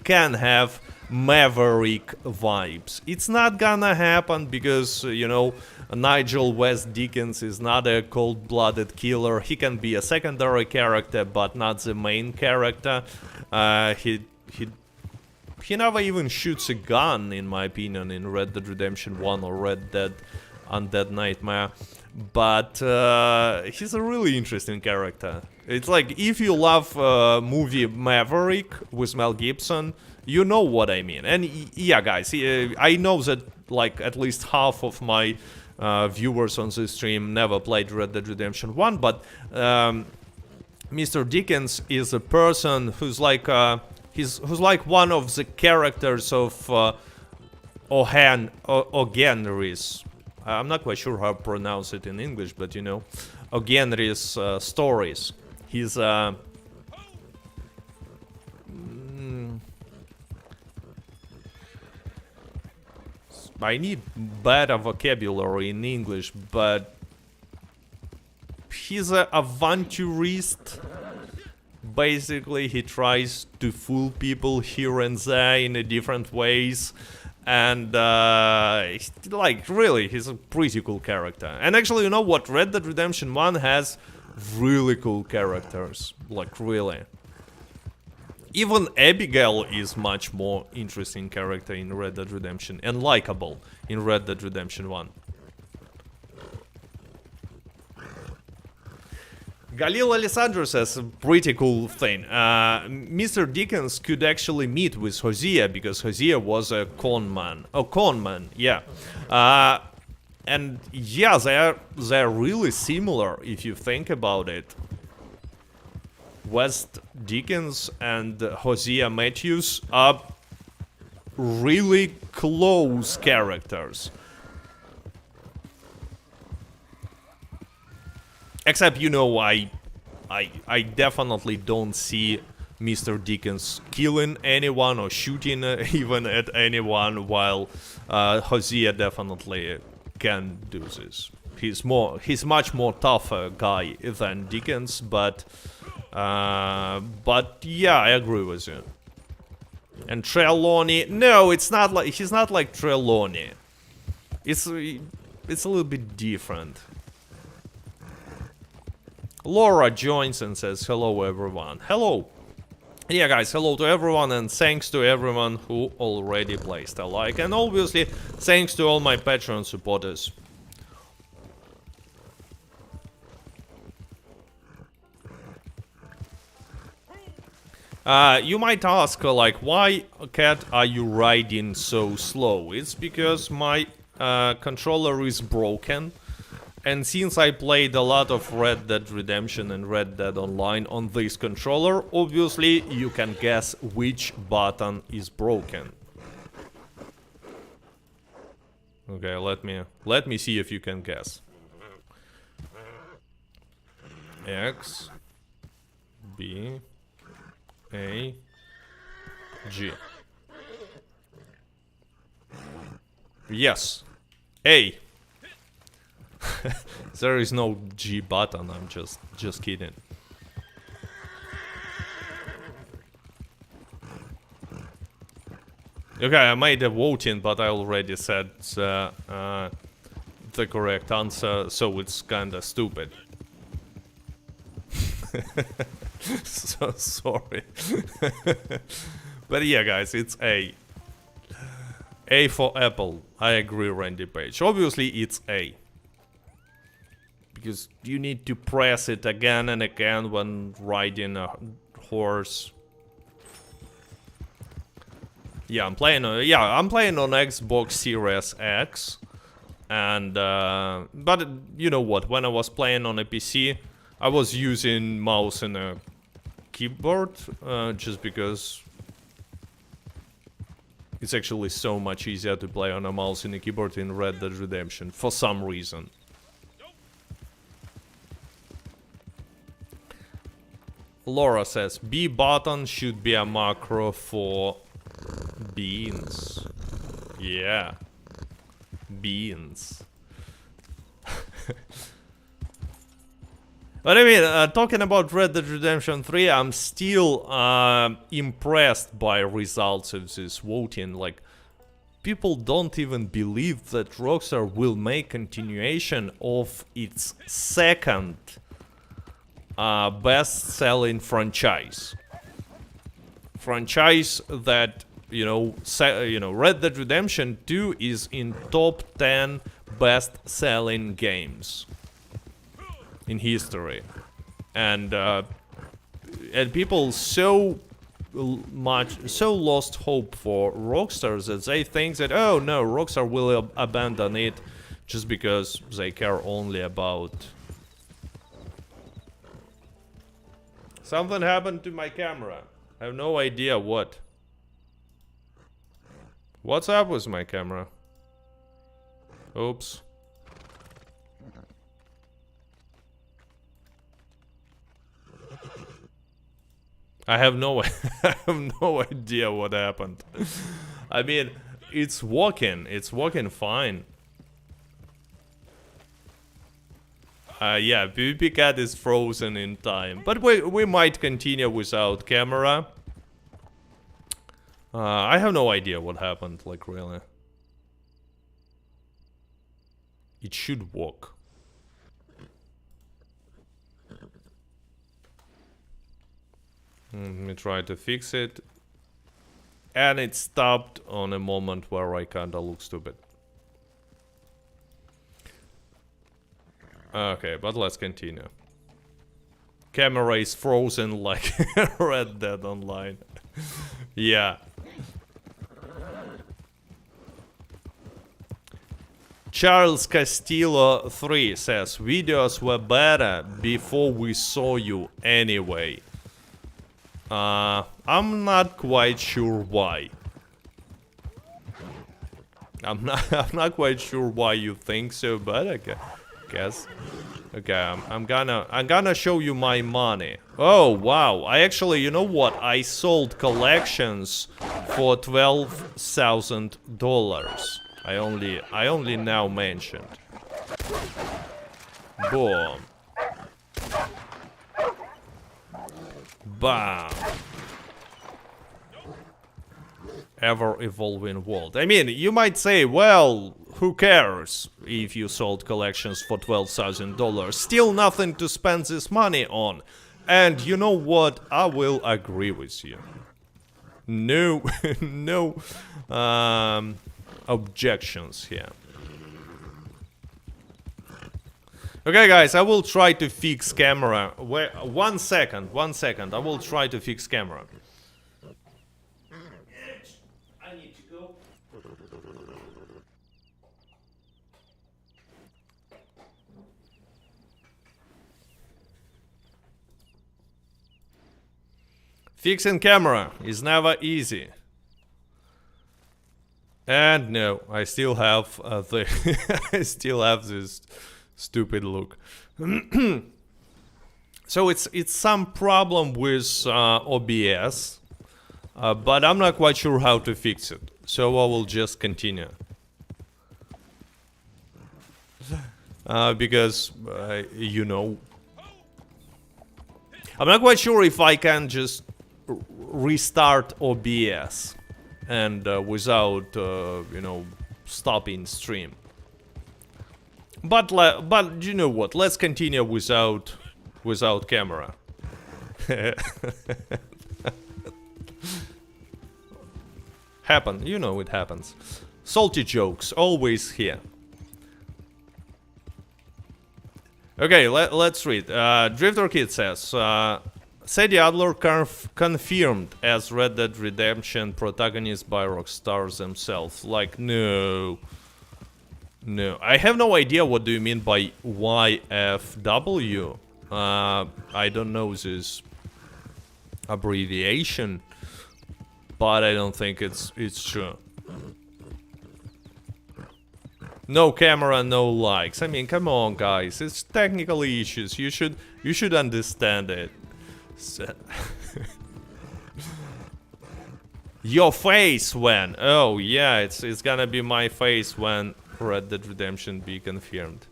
can have Maverick vibes. It's not gonna happen because, you know, Nigel West Dickens is not a cold-blooded killer. He can be a secondary character, but not the main character. He never even shoots a gun, in my opinion, in Red Dead Redemption 1 or Red Dead Undead Nightmare. But he's a really interesting character. It's like, if you love movie Maverick with Mel Gibson, you know what I mean. And yeah, guys, I know that like at least half of my viewers on this stream never played Red Dead Redemption 1, but Mr. Dickens is a person who's like who's like one of the characters of O'Henry's. I'm not quite sure how to pronounce it in English, but you know, O'Henry's stories. He's I need better vocabulary in English, but he's an aventurist. Basically, he tries to fool people here and there in different ways. And, like, really, he's a pretty cool character. And actually, you know what? Red Dead Redemption 1 has really cool characters. Like, really. Even Abigail is much more interesting character in Red Dead Redemption and likable in Red Dead Redemption 1. Galil Alessandro says a pretty cool thing. Mr. Dickens could actually meet with Hosea because Hosea was a con man. Oh, con man, yeah. And yeah, they're really similar if you think about it. West Dickens and Hosea Matthews are really close characters. Except, you know, I definitely don't see Mr. Dickens killing anyone or shooting even at anyone, while Hosea definitely can do this. He's much more tougher guy than Dickens, but yeah, I agree with you. And Trelawney, no, it's not like he's not like Trelawney. It's a little bit different. Laura joins and says, hello everyone. Hello. Yeah guys, hello to everyone, and thanks to everyone who already placed a like, and obviously thanks to all my Patreon supporters. You might ask, like, why, Cat, are you riding so slow? It's because my controller is broken. And since I played a lot of Red Dead Redemption and Red Dead Online on this controller, obviously you can guess which button is broken. Okay, let me see if you can guess. X, B, A, G. Yes, A. There is no G button, I'm just kidding. Okay, I made a voting, but I already said the correct answer, so it's kinda stupid. So sorry. But yeah, guys, it's A. A for Apple. I agree, Randy Page. Obviously, it's A. Because you need to press it again and again when riding a horse. Yeah, I'm playing on Xbox Series X, and but you know what? When I was playing on a PC, I was using mouse and a keyboard, just because it's actually so much easier to play on a mouse and a keyboard in Red Dead Redemption for some reason. Laura says, B button should be a macro for beans. Yeah. Beans. But I mean, talking about Red Dead Redemption 3, I'm still impressed by results of this voting. Like, people don't even believe that Rockstar will make continuation of its second best-selling franchise that, you know, Red Dead Redemption 2 is in top 10 best-selling games in history, and people so lost hope for Rockstar that they think that, oh no, Rockstar will abandon it just because they care only about. Something happened to my camera. I have no idea what. What's up with my camera? Oops. I have no idea what happened. I mean, it's working fine. Yeah, PvP Cat is frozen in time, but we might continue without camera. I have no idea what happened, like, really. It should work. Let me try to fix it. And it stopped on a moment where I kinda look stupid. Okay, but let's continue. Camera is frozen like Red Dead Online. Yeah. Charles Castillo 3 says, videos were better before we saw you anyway. I'm not quite sure why. I'm not quite sure why you think so, but I guess. Okay, I'm gonna show you my money. Oh wow, I actually, you know what? I sold collections for $12,000. I only now mentioned. Boom. Bam. Ever-evolving world. I mean, you might say, well, who cares if you sold collections for $12,000? Still nothing to spend this money on. And you know what? I will agree with you. No, no objections here. Okay, guys, I will try to fix camera. Wait, one second. I will try to fix camera. I need to go. Fixing camera is never easy. And no, I still have I still have this stupid look. So it's some problem with OBS, but I'm not quite sure how to fix it. So I will just continue. Because you know, I'm not quite sure if I can just restart OBS and without you know, stopping stream. But you know what? Let's continue without camera. Happen, you know it happens. Salty jokes always here. Okay, let's read. Drifter Kid says, Sadie Adler confirmed as Red Dead Redemption protagonist by Rockstar themselves. Like, no. No, I have no idea what do you mean by YFW. I don't know this abbreviation, but I don't think it's true. No camera, no likes. I mean, come on, guys. It's technical issues. You should understand it. So your face when? Oh yeah, it's gonna be my face when Red Dead Redemption be confirmed.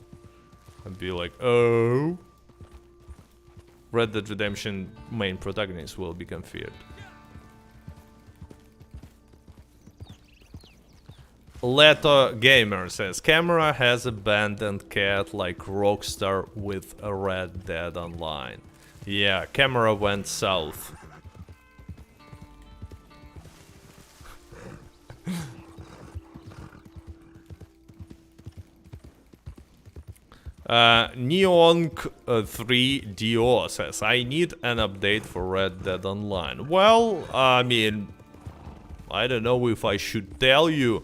I'd be like, oh. Red Dead Redemption main protagonist will be confirmed. Leto Gamer says, camera has abandoned cat like Rockstar with a Red Dead Online. Yeah, camera went south. Neonk3DO says, I need an update for Red Dead Online. Well, I mean, I don't know if I should tell you,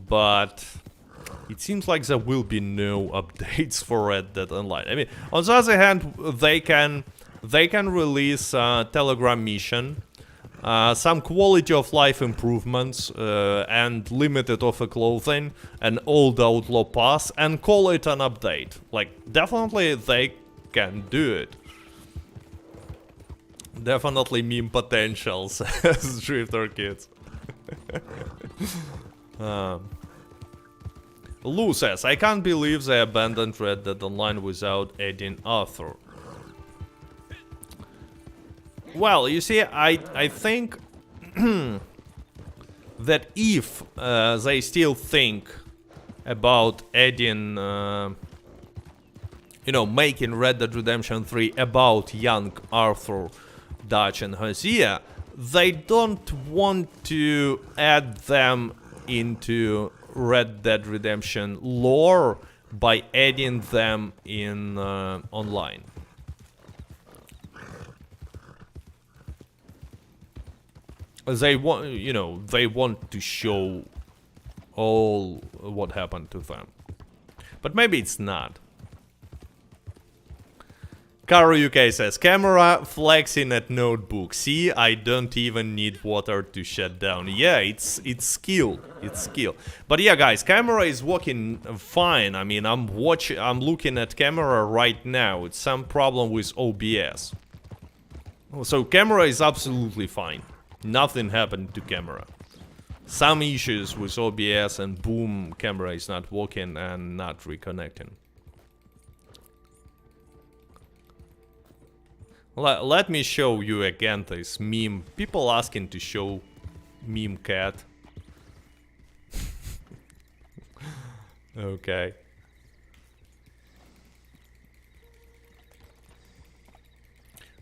but it seems like there will be no updates for Red Dead Online. I mean, on the other hand, they can release a Telegram mission, some quality of life improvements, and limited offer clothing, an old outlaw pass, and call it an update. Like, definitely they can do it. Definitely meme potential, says Drifter Kids. Lou says, I can't believe they abandoned Red Dead Online without adding Arthur. Well, you see, I think that if they still think about adding, you know, making Red Dead Redemption 3 about young Arthur, Dutch, and Hosea, they don't want to add them into Red Dead Redemption lore by adding them in online. They want, you know, they want to show all what happened to them. But maybe it's not. Caro UK says, camera flexing at notebook. See, I don't even need water to shut down. Yeah, it's skill. It's skill. But yeah, guys, camera is working fine. I mean, I'm looking at camera right now. It's some problem with OBS. So camera is absolutely fine. Nothing happened to camera. Some issues with OBS and boom, camera is not working and not reconnecting. Let me show you again this meme. People asking to show meme cat. Okay.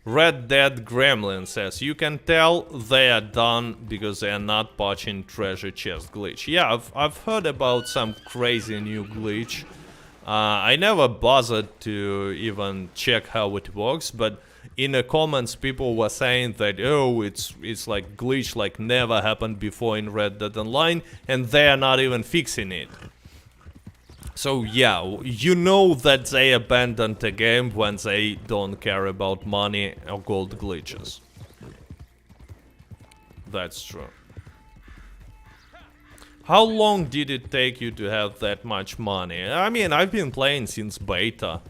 Red Dead Gremlin says, you can tell they are done because they are not patching treasure chest glitch. Yeah, I've heard about some crazy new glitch. I never bothered to even check how it works, but in the comments people were saying that, oh, it's like glitch like never happened before in Red Dead Online, and they are not even fixing it. So yeah, you know that they abandoned the game when they don't care about money or gold glitches. That's true. How long did it take you to have that much money? I mean, I've been playing since beta,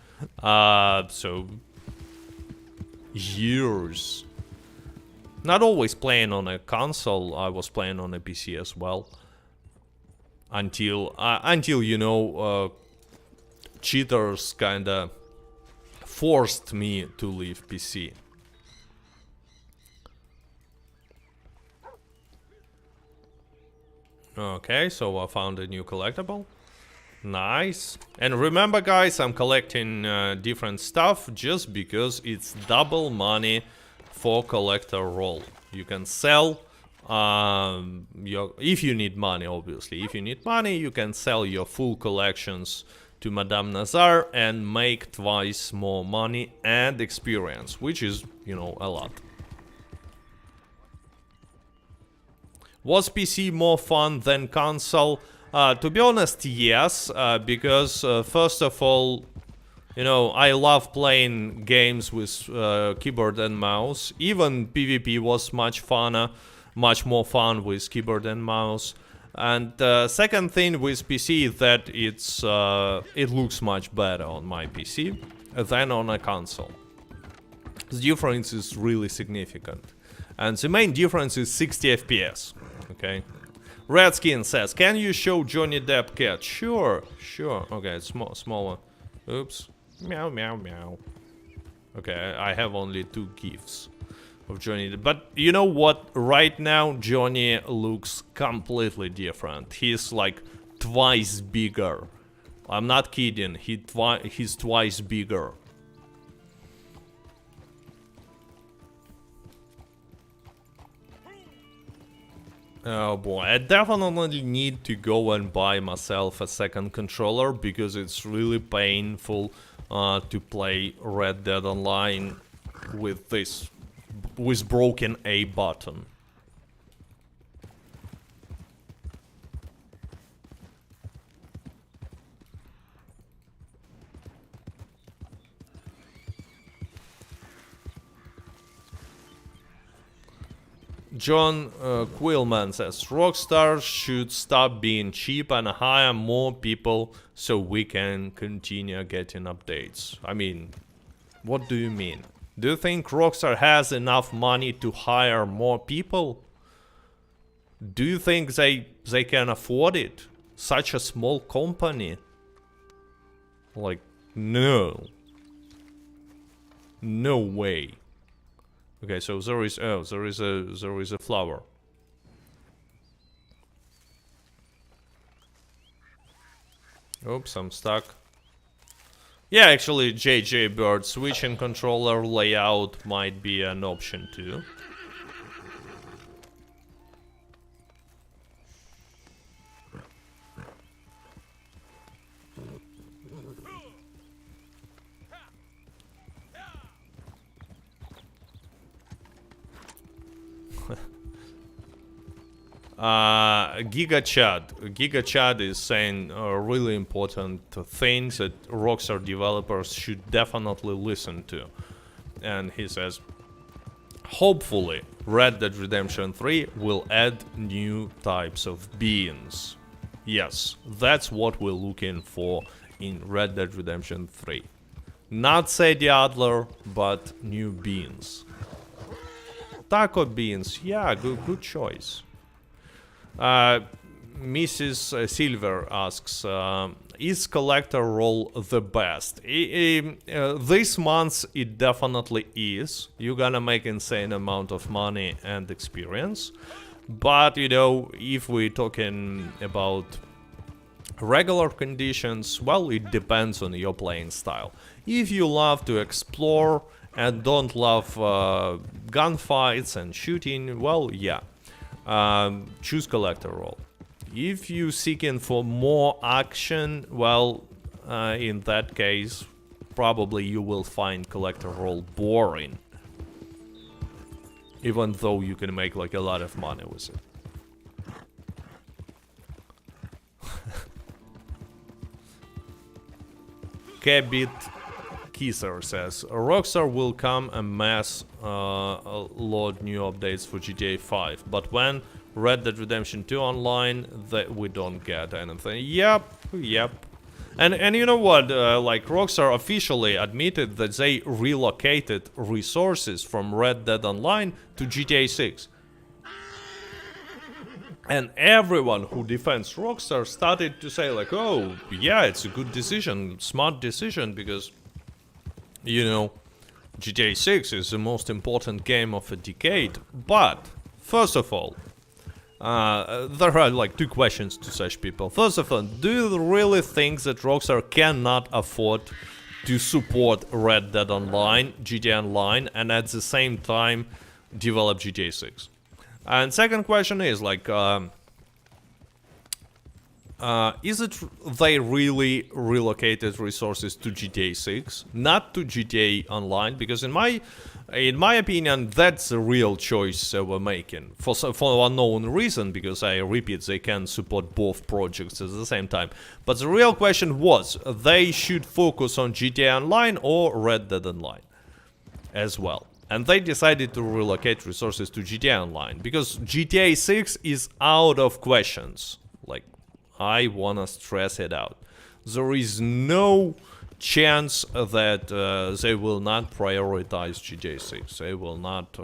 so years. Not always playing on a console, I was playing on a PC as well. Until you know, cheaters kinda forced me to leave PC. Okay, so I found a new collectible. Nice. And remember, guys, I'm collecting different stuff just because it's double money for collector role. You can sell if you need money, obviously. If you need money, you can sell your full collections to Madame Nazar and make twice more money and experience, which is, you know, a lot. Was PC more fun than console? To be honest, yes, because first of all, you know, I love playing games with keyboard and mouse. Even PvP was much more fun with keyboard and mouse. And second thing with PC is that it looks much better on my PC than on a console. The difference is really significant. And the main difference is 60 FPS, okay? Redskin says, can you show Johnny Depp cat? Sure, sure. Okay, it's smaller. Oops. Meow, meow, meow. Okay, I have only 2 GIFs of Johnny Depp. But you know what? Right now, Johnny looks completely different. He's like twice bigger. I'm not kidding. He's twice bigger. Oh boy, I definitely need to go and buy myself a second controller because it's really painful to play Red Dead Online with broken A button. John Quillman says, Rockstar should stop being cheap and hire more people so we can continue getting updates. I mean, what do you mean? Do you think Rockstar has enough money to hire more people? Do you think they can afford it? Such a small company? Like, no. No way. Okay, so there is a flower. Oops, I'm stuck. Yeah, actually, JJ Bird, switching controller layout might be an option too. Giga Chad is saying really important things that Rockstar developers should definitely listen to. And he says, hopefully, Red Dead Redemption 3 will add new types of beings. Yes, that's what we're looking for in Red Dead Redemption 3. Not Sadie Adler, but new beings. Taco beans, yeah, good choice. Mrs. Silver asks, is collector role the best? This month it definitely is. You're gonna make insane amount of money and experience. But, you know, if we're talking about regular conditions, well, it depends on your playing style. If you love to explore and don't love gunfights and shooting, well, yeah. Choose collector role. If you're seeking for more action, well, in that case, probably you will find collector role boring. Even though you can make like a lot of money with it. Kabit Kisser says, Rockstar will come and mass load new updates for GTA 5, but when Red Dead Redemption 2 online, that we don't get anything. Yep. And you know what, like Rockstar officially admitted that they relocated resources from Red Dead Online to GTA 6. And everyone who defends Rockstar started to say like, oh, yeah, it's a good decision, smart decision, because, you know, GTA 6 is the most important game of a decade. But, first of all, there are like two questions to such people. First of all, do you really think that Rockstar cannot afford to support Red Dead Online, GTA Online, and at the same time develop GTA 6? And second question is like, is it they really relocated resources to GTA 6, not to GTA Online? Because in my opinion, that's the real choice we're making for unknown reason. Because I repeat, they can support both projects at the same time. But the real question was, they should focus on GTA Online or Red Dead Online as well. And they decided to relocate resources to GTA Online because GTA 6 is out of questions. Like, I wanna stress it out. There is no chance that they will not prioritize GTA 6. They will not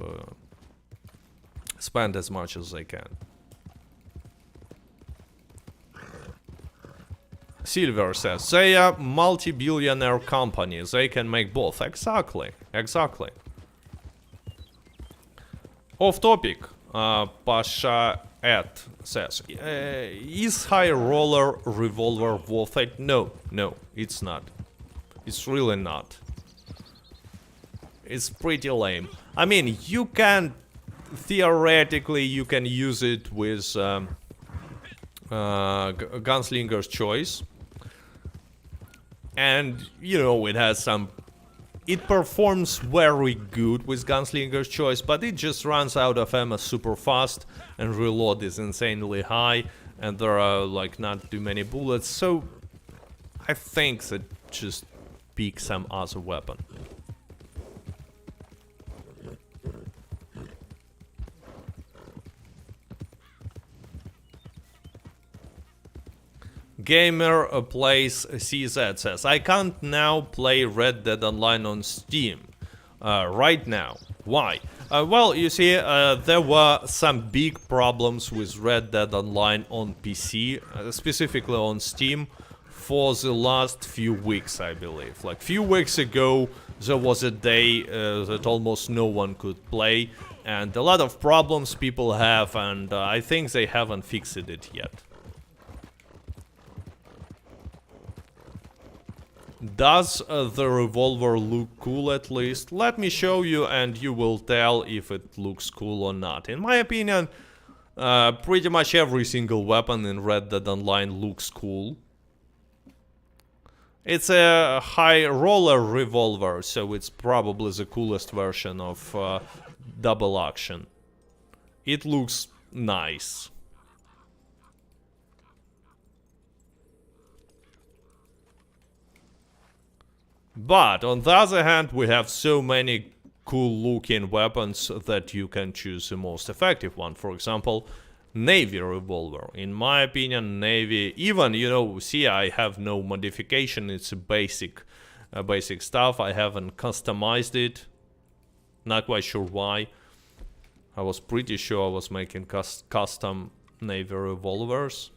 spend as much as they can. Silver says, they are multi-billionaire companies. They can make both. Exactly. Off topic, Pasha Ed says, is high roller revolver worth it? No, it's not. It's really not. It's pretty lame. I mean, you can, theoretically, you can use it with Gunslinger's Choice. And, you know, it has some... It performs very good with Gunslinger's Choice, but it just runs out of ammo super fast, and reload is insanely high, and there are like not too many bullets, so I think that just pick some other weapon. Gamer plays CZ says, I can't now play Red Dead Online on Steam right now. Why? Well, you see, there were some big problems with Red Dead Online on PC, specifically on Steam, for the last few weeks, I believe. Like, few weeks ago, there was a day that almost no one could play, and a lot of problems people have, and I think they haven't fixed it yet. Does the revolver look cool at least? Let me show you and you will tell if it looks cool or not. In my opinion, pretty much every single weapon in Red Dead Online looks cool. It's a high roller revolver, so it's probably the coolest version of double action. It looks nice. But on the other hand, we have so many cool looking weapons that you can choose the most effective one. For example, Navy revolver. In my opinion, Navy, even, you know, see, I have no modification. It's a basic stuff. I haven't customized it. Not quite sure why. I was pretty sure I was making custom Navy revolvers.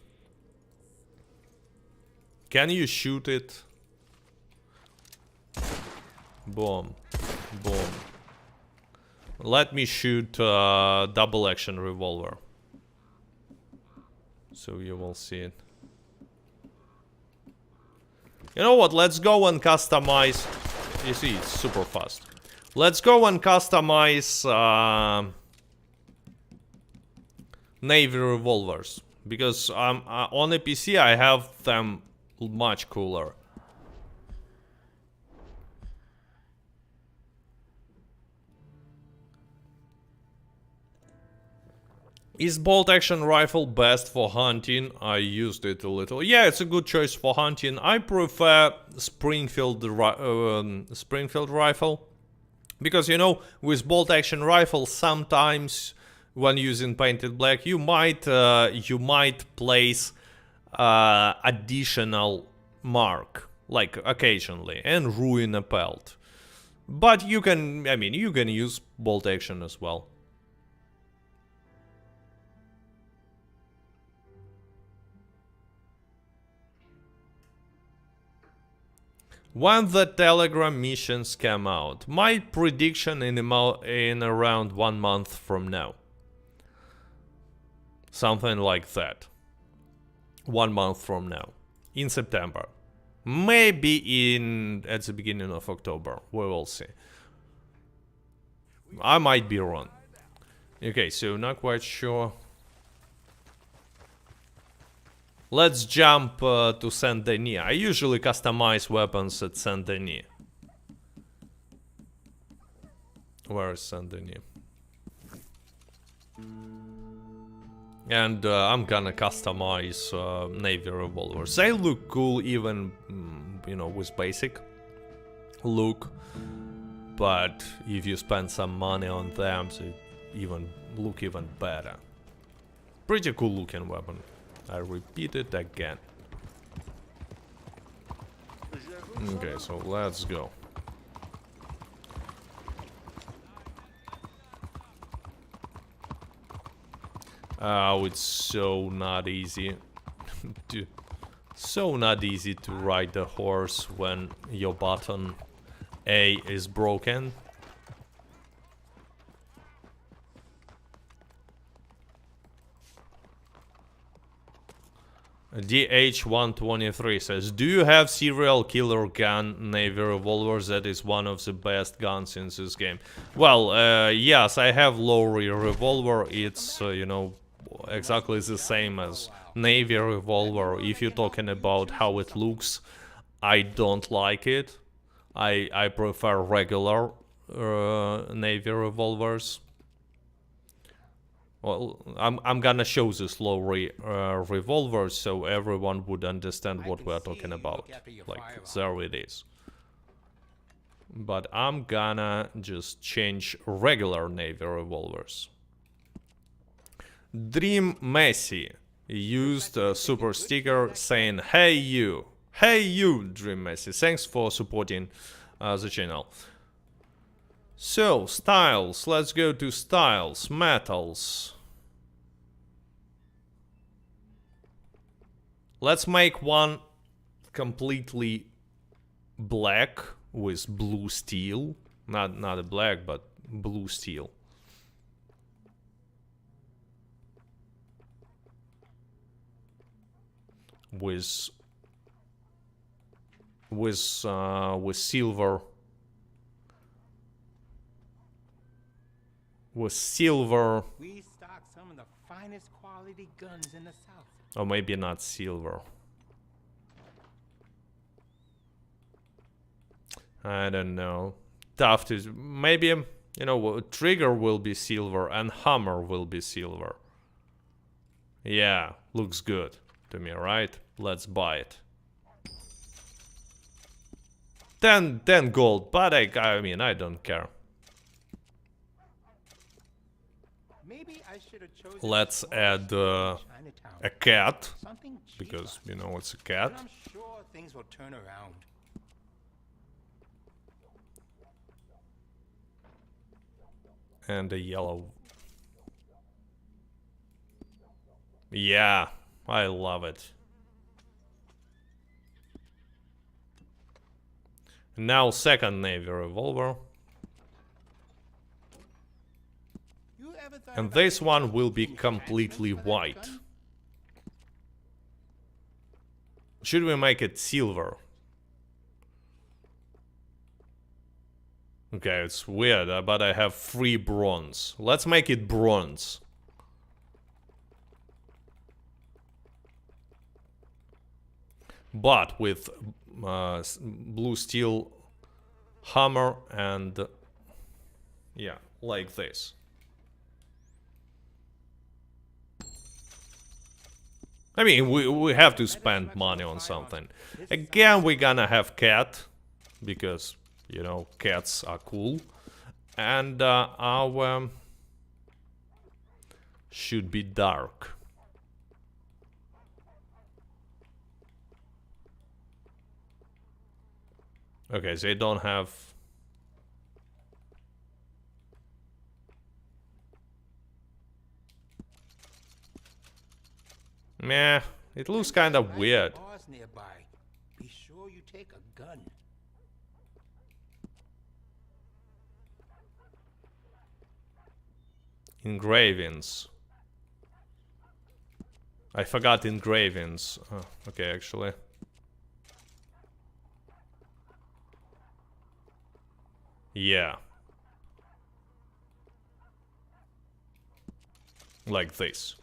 Can you shoot it? Boom. Boom. Let me shoot double action revolver. So you will see it. You know what? Let's go and customize. You see, it's super fast. Let's go and customize Navy revolvers. Because on a PC I have them much cooler. Is bolt action rifle best for hunting? I used it a little. Yeah, it's a good choice for hunting. I prefer Springfield rifle. Because, you know, with bolt action rifle, sometimes when using painted black, you might place additional mark, like occasionally, and ruin a pelt. But you can, I mean, you can use bolt action as well. When the Telegram missions come out, my prediction in around 1 month from now. Something like that. 1 month from now. In September. Maybe at the beginning of October. We will see. I might be wrong. Okay, so not quite sure. Let's jump to Saint Denis. I usually customize weapons at Saint Denis. Where is Saint Denis? And I'm gonna customize Navy revolvers. They look cool even, you know, with basic look. But if you spend some money on them, they look even better. Pretty cool looking weapon. I repeat it again. Okay, so let's go. Oh, it's so not easy. So not easy to ride the horse when your button A is broken. DH123 says, do you have serial killer gun Navy revolvers? That is one of the best guns in this game. Well, yes, I have Lowry revolver. It's, you know, exactly the same as Navy revolver. If you're talking about how it looks, I don't like it. I prefer regular Navy revolvers. Well, I'm gonna show this Lowry revolver so everyone would understand what we're talking about. Like, there it is. But I'm gonna just change regular Navy revolvers. Dream Messi used a super sticker saying, hey you, Dream Messi. Thanks for supporting the channel. So, styles, let's go to styles, metals. Let's make one completely black with blue steel. Not a black, but blue steel. With silver. With silver.
We stock some of the finest quality guns in the South.
Or maybe not silver. I don't know. Tough to... Maybe, you know, trigger will be silver and hammer will be silver. Yeah, looks good to me, right? Let's buy it. 10 gold, but I mean, I don't care.
Maybe I should have chosen
Let's add
Chinatown.
a cat,
Something cheaper.
because, you know, it's a
But
cat.
I'm sure things will turn around.
And a yellow. Yeah, I love it. Now second navy revolver.
You ever thought
And
about
this
getting
one
some
will be
enhancements
completely
for that
white.
gun?
Should we make it silver? Okay, it's weird, but I have 3 bronze. Let's make it bronze. But with blue steel hammer and... yeah, like this. I mean, we have to spend money on something. Again, we're gonna have cat, because, you know, cats are cool. And our should be dark. Okay, they don't have... Meh, it looks kind of weird.
Bars nearby. Be sure you take a gun.
Engravings. I forgot engravings. Oh, okay, actually. Yeah. Like this.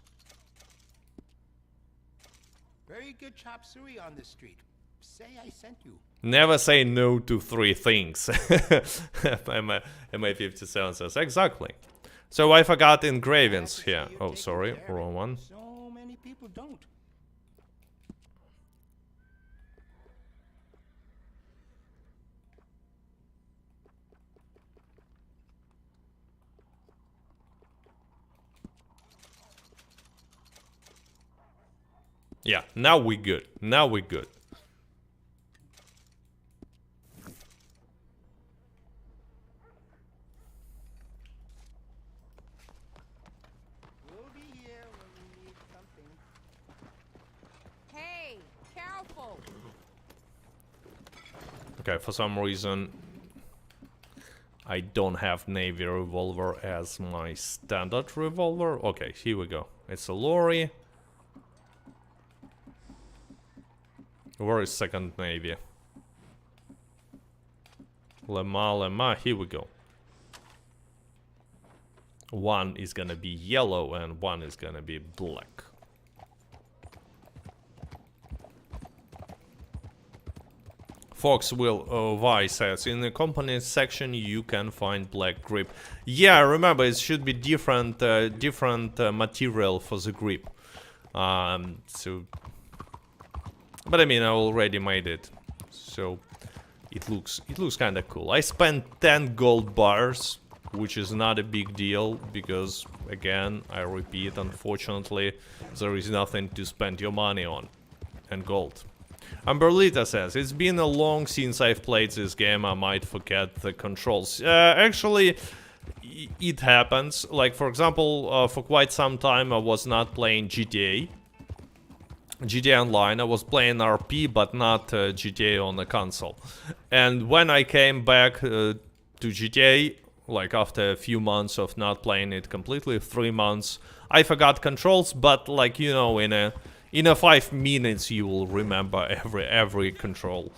Very good chop suey on the street. Say I sent you.
Never say no to 3 things. MA57 says exactly. So I forgot engravings here. Oh, sorry, wrong one.
So many people don't.
Yeah, now we good. Now we good.
We'll be here when we need something.
Hey, careful!
Okay, for some reason I don't have navy revolver as my standard revolver. Okay, here we go. It's a lorry. Where is second navy? Lema, here we go. One is gonna be yellow and one is gonna be black. Foxwell Y says, in the components section you can find black grip. Yeah, remember it should be different material for the grip. So, but I mean, I already made it, so it looks kind of cool. I spent 10 gold bars, which is not a big deal because, again, I repeat, unfortunately, there is nothing to spend your money on, and gold. Amberlita says, it's been a long since I've played this game, I might forget the controls. Actually, it happens. Like, for example, for quite some time I was not playing GTA Online. I was playing RP, but not GTA on the console. And when I came back to GTA, like after a few months of not playing it completely, 3 months, I forgot controls, but like, you know, in a 5 minutes you will remember every control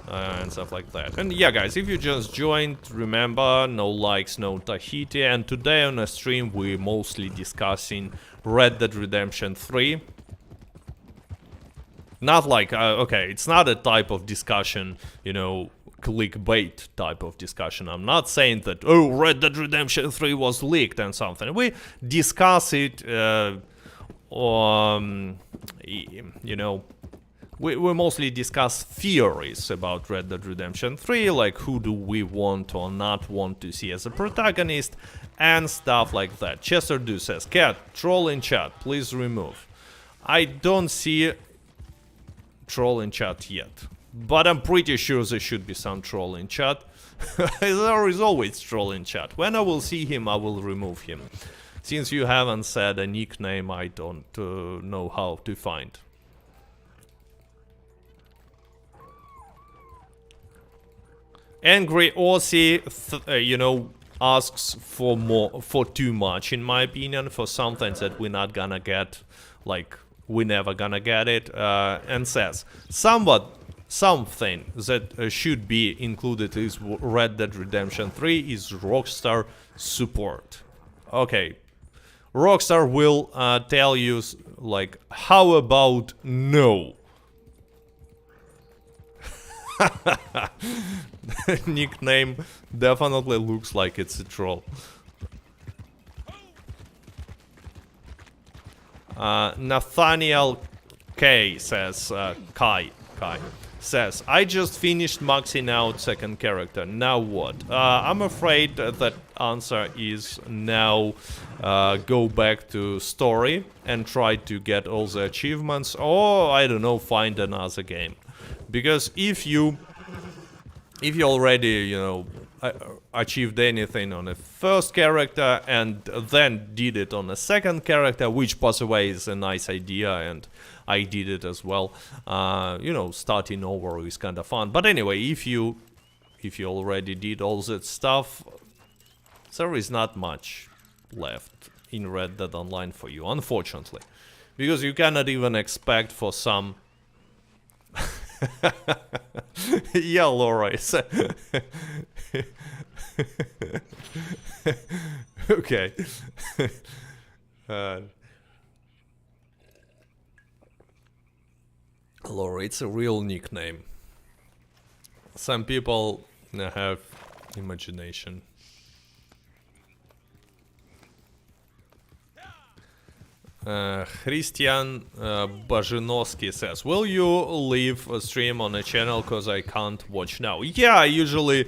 and stuff like that. And yeah, guys, if you just joined, remember, no likes, no Tahiti, and today on the stream we're mostly discussing Red Dead Redemption 3. Not like, okay, it's not a type of discussion, you know, clickbait type of discussion. I'm not saying that, oh, Red Dead Redemption 3 was leaked and something. We discuss it, you know, we mostly discuss theories about Red Dead Redemption 3, like who do we want or not want to see as a protagonist, and stuff like that. Chester Do says, Cat, troll in chat, please remove. I don't see troll in chat yet, but I'm pretty sure there should be some troll in chat. There is always troll in chat. When I will see him, I will remove him. Since you haven't said a nickname, I don't know how to find. Angry Aussie, you know, asks for too much, in my opinion, for something that we're not gonna get, like we're never gonna get it, and says something that should be included is Red Dead Redemption 3 is Rockstar support. Okay, Rockstar will tell you, like, how about no? Nickname definitely looks like it's a troll. Nathaniel K says, Kai says, I just finished maxing out second character, now what? I'm afraid that answer is now go back to story and try to get all the achievements, or I don't know, find another game. Because if you already, you know, achieved anything on a first character and then did it on a second character, which, by the way, is a nice idea, and I did it as well. You know, starting over is kind of fun. But anyway, if you already did all that stuff, there is not much left in Red Dead Online for you, unfortunately, because you cannot even expect for some. Yeah, Laura. Okay. Laura, it's a real nickname. Some people have imagination. Christian Bajinovsky says, will you leave a stream on a channel because I can't watch now? Yeah, I usually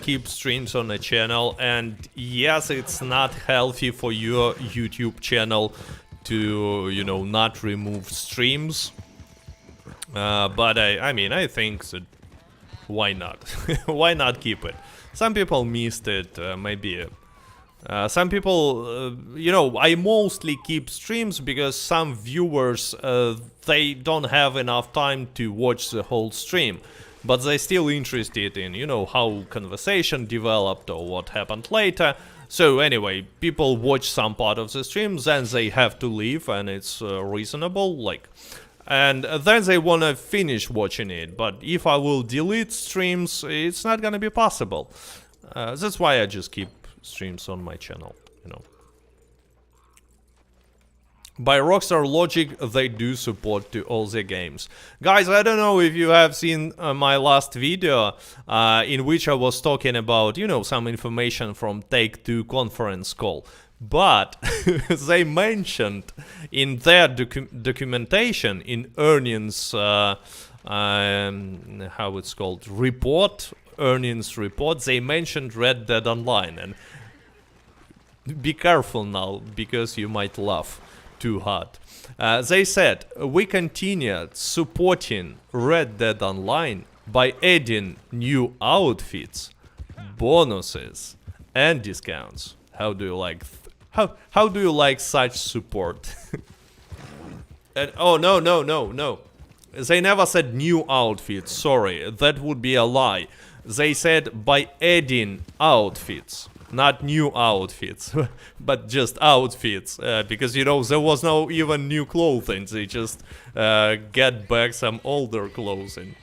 keep streams on a channel, and yes, it's not healthy for your YouTube channel to, you know, not remove streams. But I mean, I think that why not? Why not keep it? Some people missed it, maybe. Some people, you know, I mostly keep streams because some viewers, they don't have enough time to watch the whole stream, but they're still interested in, you know, how conversation developed or what happened later. So anyway, people watch some part of the stream, then they have to leave, and it's reasonable, like, and then they wanna finish watching it. But if I will delete streams, it's not gonna be possible. That's why I just keep streams on my channel, you know. By Rockstar logic, they do support to all the games. Guys, I don't know if you have seen my last video in which I was talking about, you know, some information from Take-Two conference call. But they mentioned in their documentation, in earnings, how it's called, earnings report, they mentioned Red Dead Online, and be careful now, because you might laugh too hard. They said, we continued supporting Red Dead Online by adding new outfits, bonuses, and discounts. How do you like how do you like such support? And oh, no. They never said new outfits, sorry, that would be a lie. They said by adding outfits, not new outfits, but just outfits, because, you know, there was no even new clothing, they just get back some older clothing.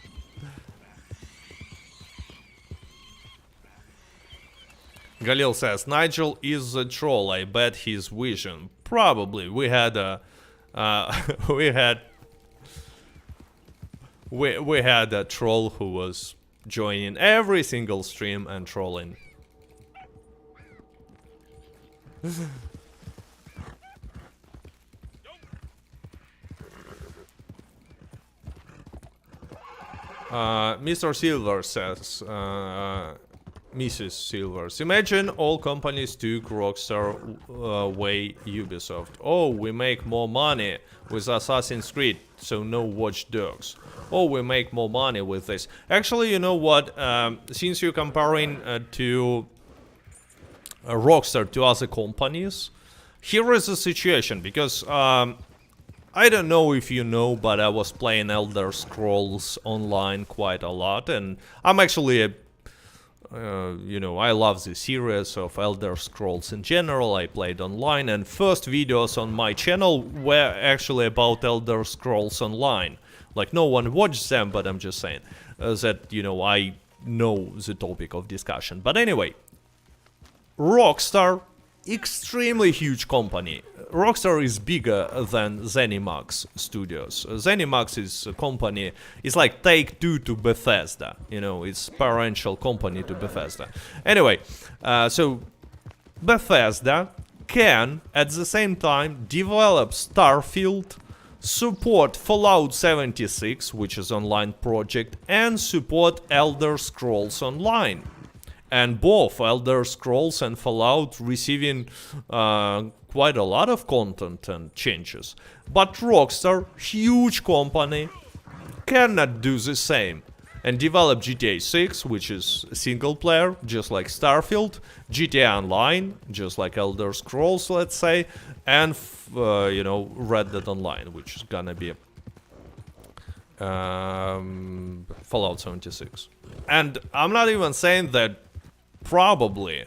Galil says, Nigel is a troll, I bet he's vision. Probably, we had a, we had a troll who was joining every single stream and trolling. Mr. Silver says, Mrs. Silvers, imagine all companies took Rockstar way Ubisoft. Oh, we make more money with Assassin's Creed, so no Watch Dogs. Oh, we make more money with this. Actually, you know what? Since you're comparing to Rockstar to other companies, here is the situation, because I don't know if you know, but I was playing Elder Scrolls Online quite a lot, and I'm actually a I love the series of Elder Scrolls in general. I played online, and first videos on my channel were actually about Elder Scrolls Online. Like, no one watched them, but I'm just saying that, I know the topic of discussion. But anyway, Rockstar, extremely huge company. Rockstar is bigger than ZeniMax Studios. ZeniMax is a company, it's like Take-Two to Bethesda. It's parental company to Bethesda. Anyway, so Bethesda can, at the same time, develop Starfield, support Fallout 76, which is online project, and support Elder Scrolls Online. And both Elder Scrolls and Fallout receiving quite a lot of content and changes. But Rockstar, huge company, cannot do the same and develop GTA 6, which is single player, just like Starfield, GTA Online, just like Elder Scrolls, let's say, and Red Dead Online, which is gonna be Fallout 76. And I'm not even saying that probably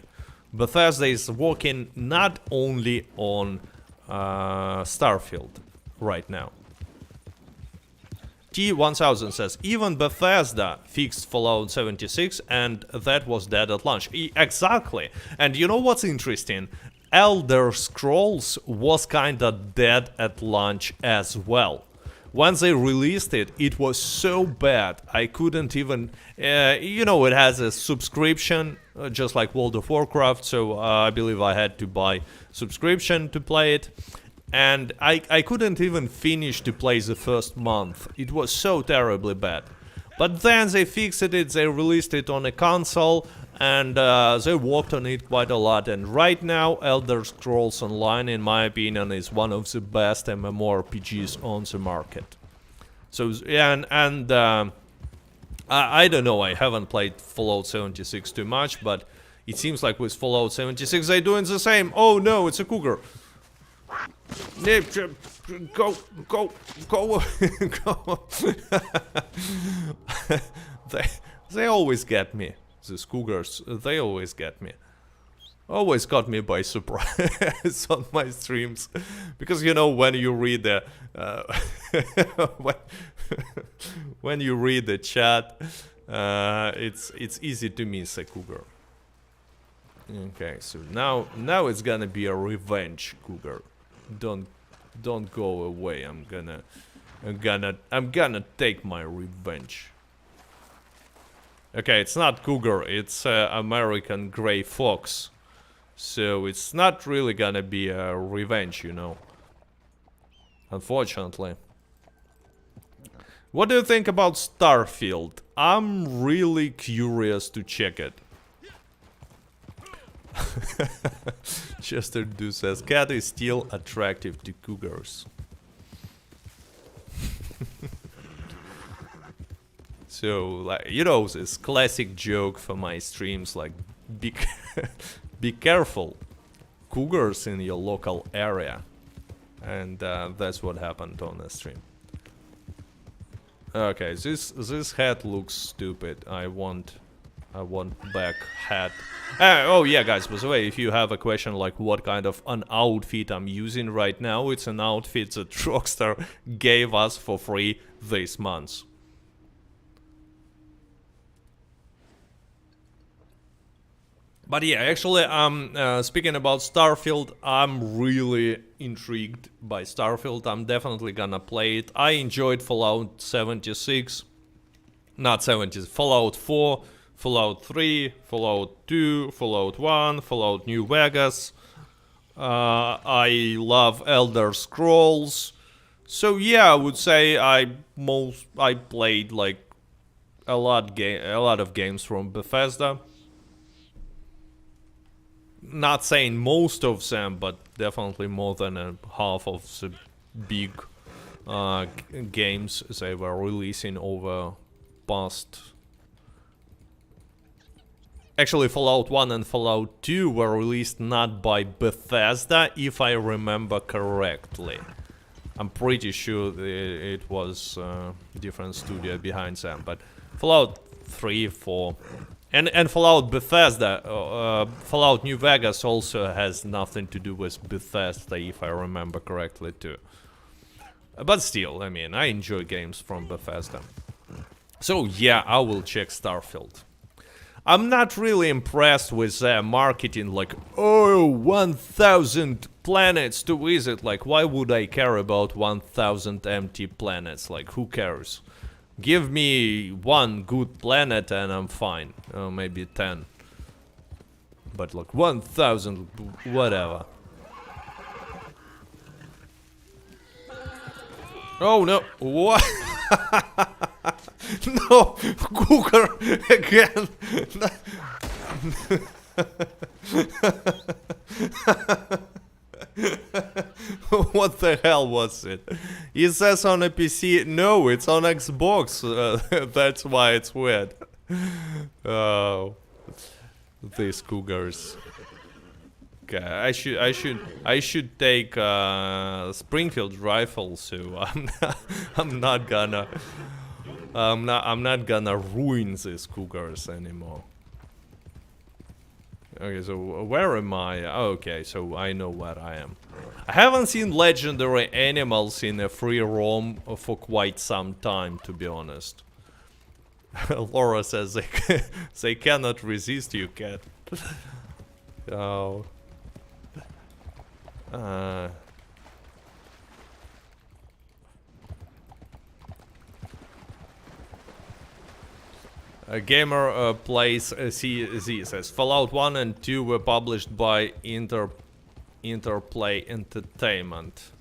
Bethesda is working not only on Starfield right now. T1000 says, even Bethesda fixed Fallout 76 and that was dead at launch. Exactly. And you know what's interesting? Elder Scrolls was kinda dead at launch as well. When they released it, it was so bad, I couldn't even... it has a subscription, just like World of Warcraft, so I believe I had to buy subscription to play it. And I couldn't even finish to play the first month. It was so terribly bad. But then they fixed it, they released it on a console, and they worked on it quite a lot. And right now, Elder Scrolls Online, in my opinion, is one of the best MMORPGs on the market. So, I don't know, I haven't played Fallout 76 too much, but it seems like with Fallout 76 they're doing the same. Oh no, it's a cougar. Go, go, go, go. they always get me. These cougars, they always get me. Always got me by surprise on my streams. Because, when you read the... when you read the chat, it's easy to miss a cougar. Okay, so now it's gonna be a revenge cougar. Don't go away. I'm gonna take my revenge. Okay, it's not cougar, it's American gray fox. So it's not really gonna be a revenge, Unfortunately. What do you think about Starfield? I'm really curious to check it. Chester Do says, cat is still attractive to cougars. So, like, this classic joke for my streams, like, be careful, cougars in your local area. And that's what happened on the stream. Okay, this hat looks stupid. I want back hat. Oh yeah, guys, by the way, if you have a question like what kind of an outfit I'm using right now, it's an outfit that Rockstar gave us for free this month. But yeah, actually, speaking about Starfield, I'm really intrigued by Starfield. I'm definitely gonna play it. I enjoyed Fallout 76, not 70, Fallout 4, Fallout 3, Fallout 2, Fallout 1, Fallout New Vegas. I love Elder Scrolls. So yeah, I would say I played like a lot of games from Bethesda. Not saying most of them, but definitely more than half of the big games they were releasing over past. Actually, Fallout 1 and Fallout 2 were released not by Bethesda, if I remember correctly. I'm pretty sure it was a different studio behind them, but Fallout 3, 4, and Fallout Bethesda, Fallout New Vegas also has nothing to do with Bethesda, if I remember correctly too. But still, I mean, I enjoy games from Bethesda. So yeah, I will check Starfield. I'm not really impressed with their marketing, like, oh, 1,000 planets to visit. Like, why would I care about 1,000 empty planets? Like, who cares? Give me one good planet and I'm fine. Maybe 10. But like 1,000, whatever. Oh no, what? No, Cougar again. What the hell was it? It says on a PC. No, it's on Xbox. That's why it's weird. Oh, these Cougars. Okay, I should take Springfield rifle, so I'm not gonna ruin these Cougars anymore. Okay, so where am I? Okay, so I know where I am. I haven't seen legendary animals in a free roam for quite some time, to be honest. Laura says they cannot resist you, cat. Oh. A gamer plays CZ says Fallout 1 and 2 were published by Interplay Entertainment.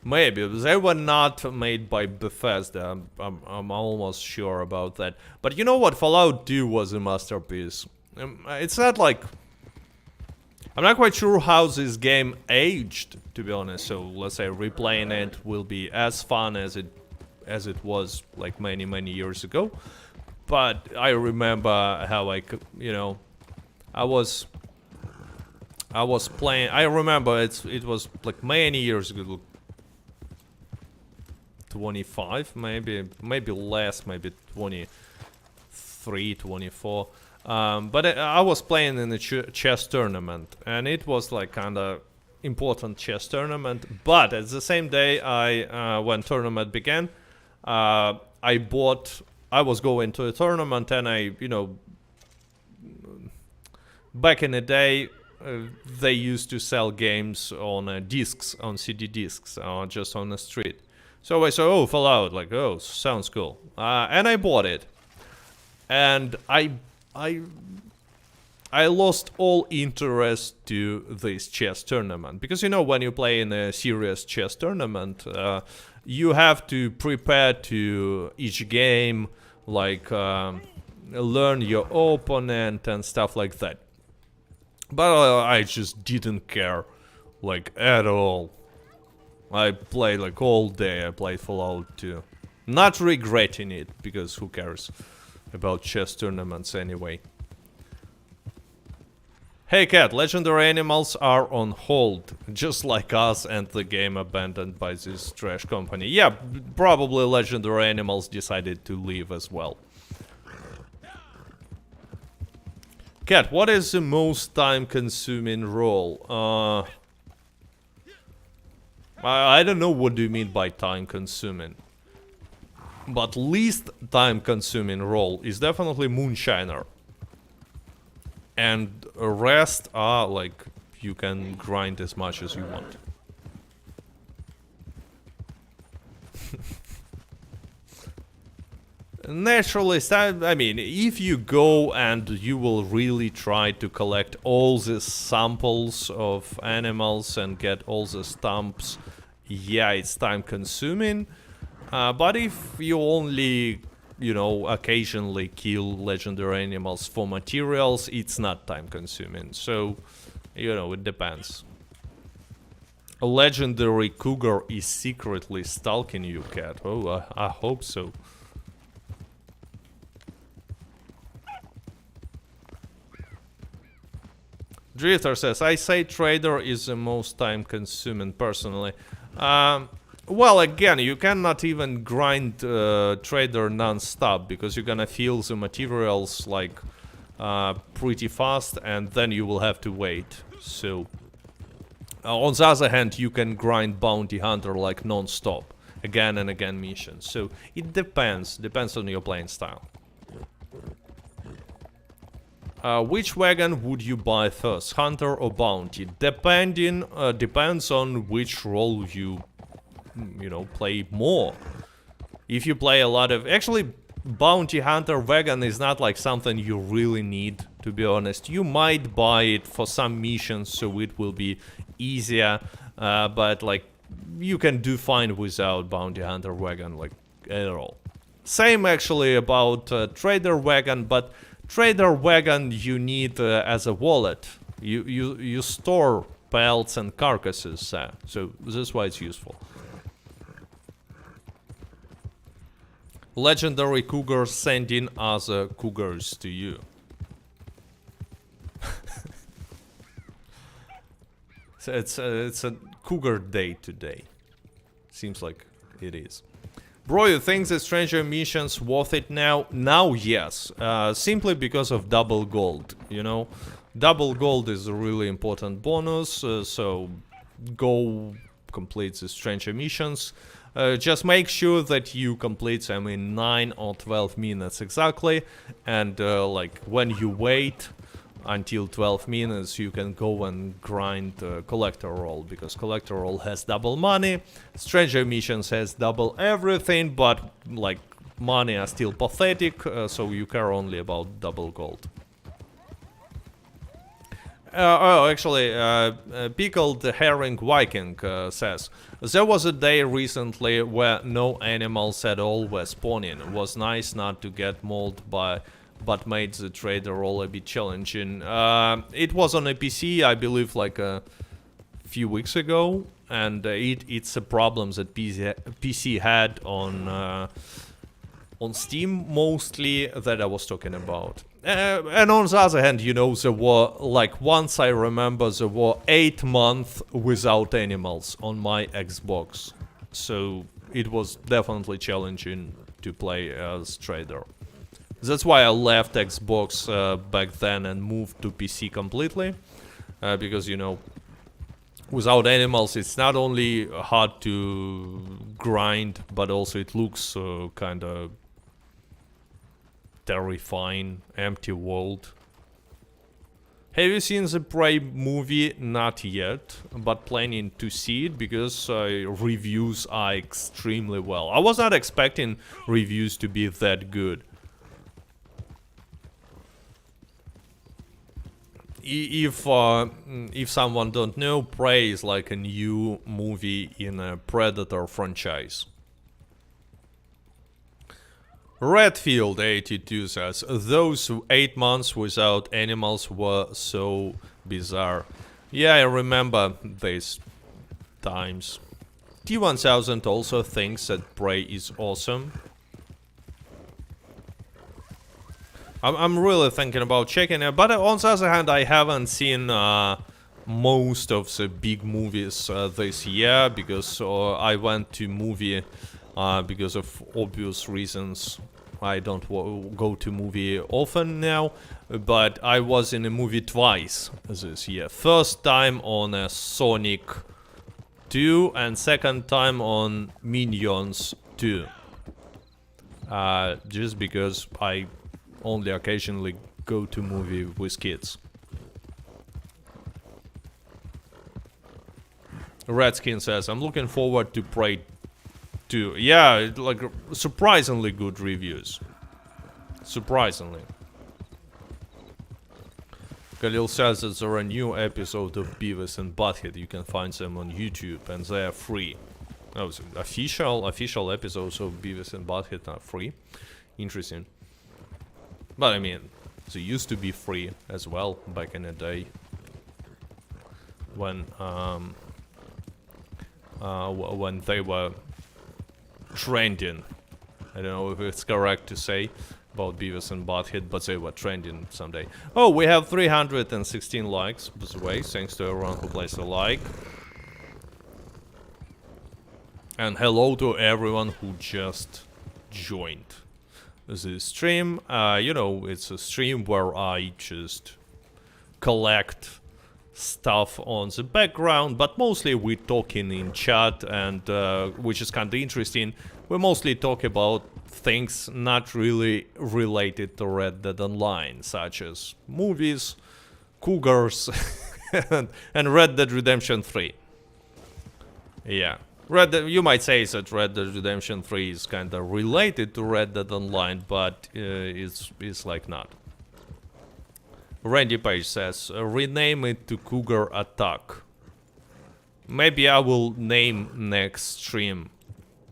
Maybe they were not made by Bethesda. I'm almost sure about that. But you know what? Fallout 2 was a masterpiece. It's not like, I'm not quite sure how this game aged, to be honest. So let's say replaying it will be as fun as it was like many years ago. But I remember how I could, you know, I was playing. I remember it was like many years ago. 25, maybe less, maybe 23, 24. But I was playing in a chess tournament, and it was like kind of important chess tournament. But at the same day, when tournament began, I was going to a tournament, and back in the day, they used to sell games on discs, on CD discs, just on the street. So I saw, oh, Fallout, like, oh, sounds cool, and I bought it, and I lost all interest to this chess tournament, because when you play in a serious chess tournament, you have to prepare to each game, like learn your opponent and stuff like that. But I just didn't care, like, at all. I played like all day. I played Fallout 2. Not regretting it, because who cares about chess tournaments anyway. Hey cat, legendary animals are on hold, just like us and the game abandoned by this trash company. Yeah, probably legendary animals decided to leave as well. Cat, what is the most time-consuming role? I don't know what do you mean by time-consuming. But least time-consuming role is definitely Moonshiner. And the rest are like, you can grind as much as you want. Naturalist, I mean, if you go and you will really try to collect all the samples of animals and get all the stumps, yeah, it's time consuming. But if you only, occasionally kill legendary animals for materials, it's not time consuming. So, it depends. A legendary cougar is secretly stalking you, cat. Oh, I hope so. Drifter says, I say trader is the most time consuming personally. Well, again, you cannot even grind trader non-stop because you're gonna feel the materials like pretty fast and then you will have to wait. So, on the other hand, you can grind bounty hunter like non-stop, again and again missions. So it depends on your playing style. Which wagon would you buy first, hunter or bounty? Depends on which role you play more. If you play a lot of... Actually, bounty hunter wagon is not like something you really need, to be honest. You might buy it for some missions, so it will be easier. But, like, you can do fine without bounty hunter wagon, like, at all. Same, actually, about trader wagon, but... Trader wagon you need as a wallet. You store pelts and carcasses, so that's why it's useful. Legendary cougars sending other cougars to you. So it's a cougar day today. Seems like it is. Bro, you think the stranger mission's worth it now? Now, yes. Simply because of double gold, Double gold is a really important bonus, so go complete the stranger missions. Just make sure that you complete them in 9 or 12 minutes exactly. And, like, when you wait until 12 minutes, you can go and grind collector roll, because collector roll has double money, stranger missions has double everything, but like money are still pathetic, so you care only about double gold. Actually, Pickled Herring Viking says, there was a day recently where no animals at all were spawning. It was nice not to get mauled but made the trader roll a bit challenging. It was on a PC, I believe, like a few weeks ago, and it's a problem that PC had on Steam mostly that I was talking about. And on the other hand, there were, like, once I remember, there were 8 months without animals on my Xbox. So it was definitely challenging to play as trader. That's why I left Xbox back then and moved to PC completely. Because, without animals, it's not only hard to grind, but also it looks kind of terrifying, empty world. Have you seen the Prey movie? Not yet, but planning to see it because reviews are extremely well. I was not expecting reviews to be that good. If someone don't know, Prey is like a new movie in a Predator franchise. Redfield 82 says, those 8 months without animals were so bizarre. Yeah, I remember these times. T1000 also thinks that Prey is awesome. I'm really thinking about checking it, but on the other hand, I haven't seen most of the big movies this year because I went to movie because of obvious reasons. I don't go to movie often now, but I was in a movie twice this year. First time on Sonic 2 and second time on Minions 2. Just because I only occasionally go to movie with kids. Redskin says, I'm looking forward to Prey 2. Yeah, like surprisingly good reviews. Surprisingly. Khalil says that there are a new episode of Beavis and Butthead. You can find them on YouTube and they are free. Oh, so official episodes of Beavis and Butthead are free. Interesting. But I mean, they used to be free as well back in the day. When they were trending. I don't know if it's correct to say about Beavis and Butthead, but they were trending someday. Oh, we have 316 likes, by the way, thanks to everyone who placed a like. And hello to everyone who just joined the stream. You know, it's a stream where I just collect stuff on the background, but mostly we're talking in chat, and which is kind of interesting. We mostly talk about things not really related to Red Dead Online, such as movies, cougars, and Red Dead Redemption 3. Yeah. You might say that Red Dead Redemption 3 is kind of related to Red Dead Online, but it's like not. Randy Page says, rename it to Cougar Attack. Maybe I will name next stream.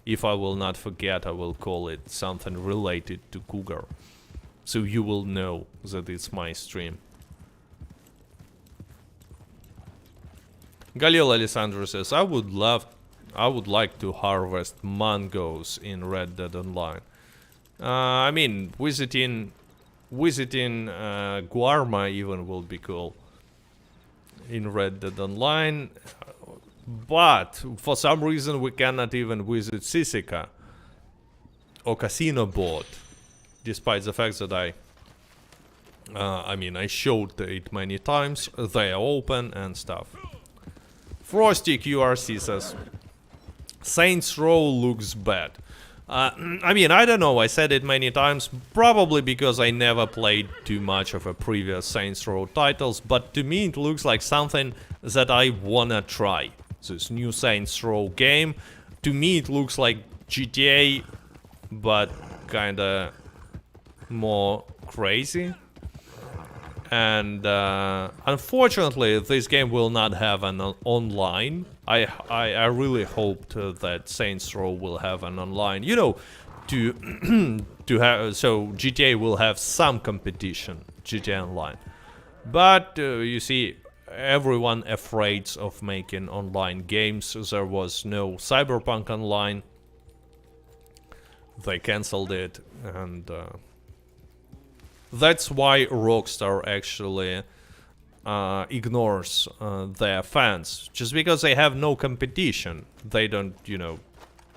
If I will not forget, I will call it something related to Cougar. So you will know that it's my stream. Galil Alessandro says, I would like to harvest mangoes in Red Dead Online. I mean, visiting Guarma even will be cool in Red Dead Online, but for some reason we cannot even visit Sisica or Casino Board, despite the fact that I mean, I showed it many times. They are open and stuff. Frosty QRC says, Saints Row looks bad. I mean, I don't know, I said it many times, probably because I never played too much of a previous Saints Row titles, but to me it looks like something that I wanna try. This new Saints Row game, to me it looks like GTA, but kinda more crazy. And unfortunately, this game will not have an online. I really hoped that Saints Row will have an online. You know, to have, so GTA will have some competition, GTA Online. But you see, everyone afraid of making online games. There was no Cyberpunk Online. They cancelled it, and that's why Rockstar actually ignores their fans. Just because they have no competition. They don't, you know,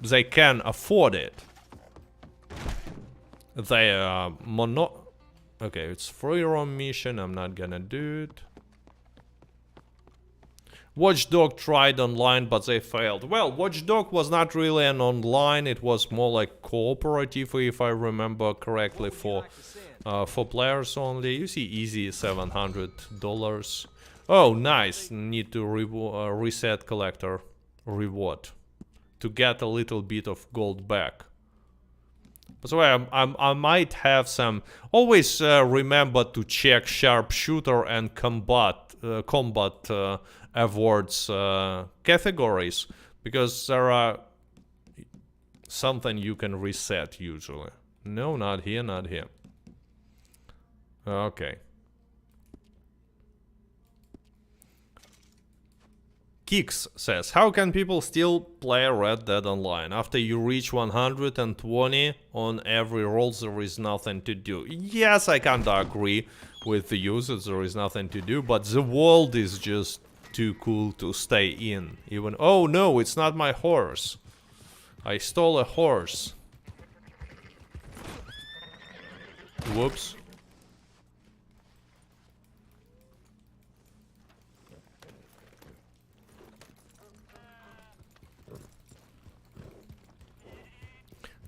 they can afford it. They are okay, it's free roam mission, I'm not gonna do it. Watchdog tried online, but they failed. Well, Watchdog was not really an online, it was more like cooperative, if I remember correctly, for players only. You see, easy $700. Oh, nice. Need to reset collector reward to get a little bit of gold back. By the way, I might have some. Always remember to check sharpshooter and combat awards categories, because there are something you can reset usually. No, not here, not here. Okay. Kix says, how can people still play Red Dead Online? After you reach 120 on every roll, there is nothing to do. Yes, I can't agree with the users, there is nothing to do, but the world is just too cool to stay in. Even, oh no, it's not my horse. I stole a horse. Whoops.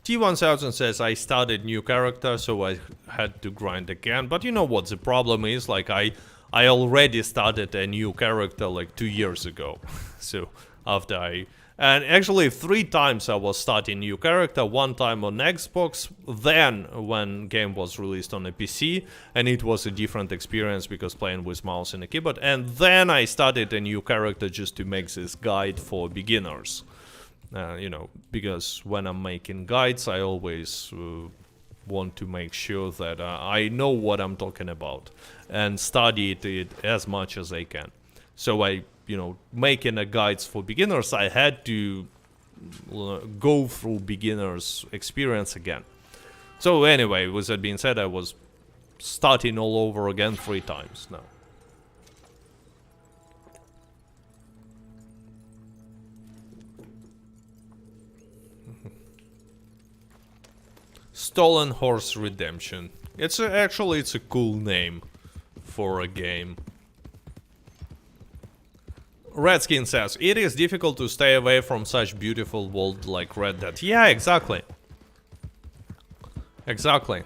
T1000 says, I started new character, so I had to grind again. But you know what the problem is? Like, I already started a new character like 2 years ago. So, after and actually 3 times I was starting new character. 1 time on Xbox, then when game was released on a PC, and it was a different experience because playing with mouse and a keyboard. And then I started a new character just to make this guide for beginners. You know, because when I'm making guides, I always want to make sure that I know what I'm talking about and study it as much as I can. So you know, making a guides for beginners, I had to go through beginners experience again. So anyway, with that being said, I was starting all over again 3 times now. Stolen Horse Redemption. Actually it's a cool name for a game. Redskin says, it is difficult to stay away from such beautiful world like Red Dead. Yeah, exactly. Exactly.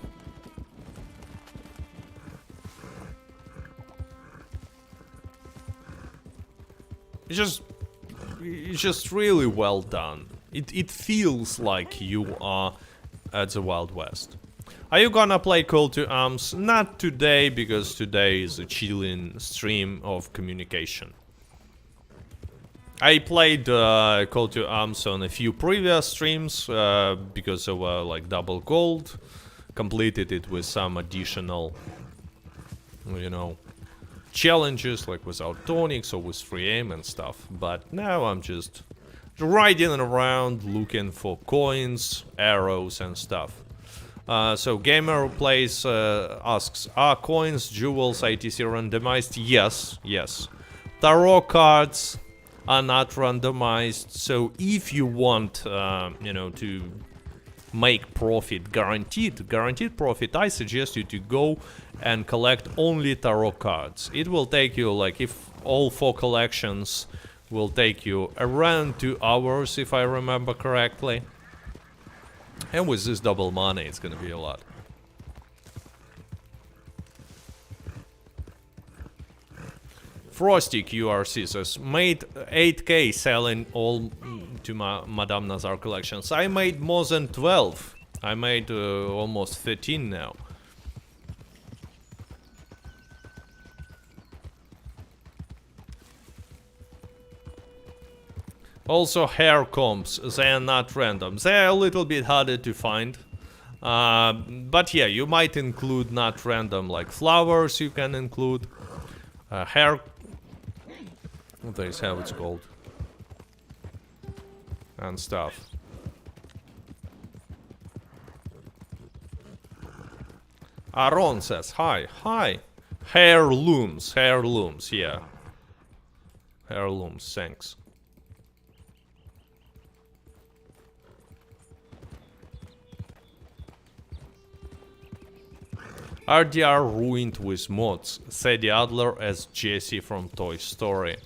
It's just really well done. It feels like you are at the Wild West. Are you gonna play Call to Arms? Not today, because today is a chilling stream of communication. I played Call to Arms on a few previous streams because they were like double gold. Completed it with some additional, you know, challenges like without tonics or with free aim and stuff. But now I'm just riding around looking for coins, arrows and stuff. So Gamer Plays asks, are coins, jewels, ITC randomized? Yes, yes. Tarot cards are not randomized, so if you want, you know, to make profit, guaranteed profit, I suggest you to go and collect only tarot cards. It will take you, like, if all 4 collections will take you around 2 hours, if I remember correctly. And with this double money, it's gonna be a lot. Frosty QRC says, made 8k selling all to my Madame Nazar collections. I made more than 12. I made almost 13 now. Also hair combs, they are not random. They are a little bit harder to find. But yeah, you might include not random, like flowers you can include. Hair... That is how it's called. And stuff. Aaron says, hi, hi. Heirlooms, yeah. Heirlooms, thanks. RDR ruined with mods, said the Adler as Jesse from Toy Story.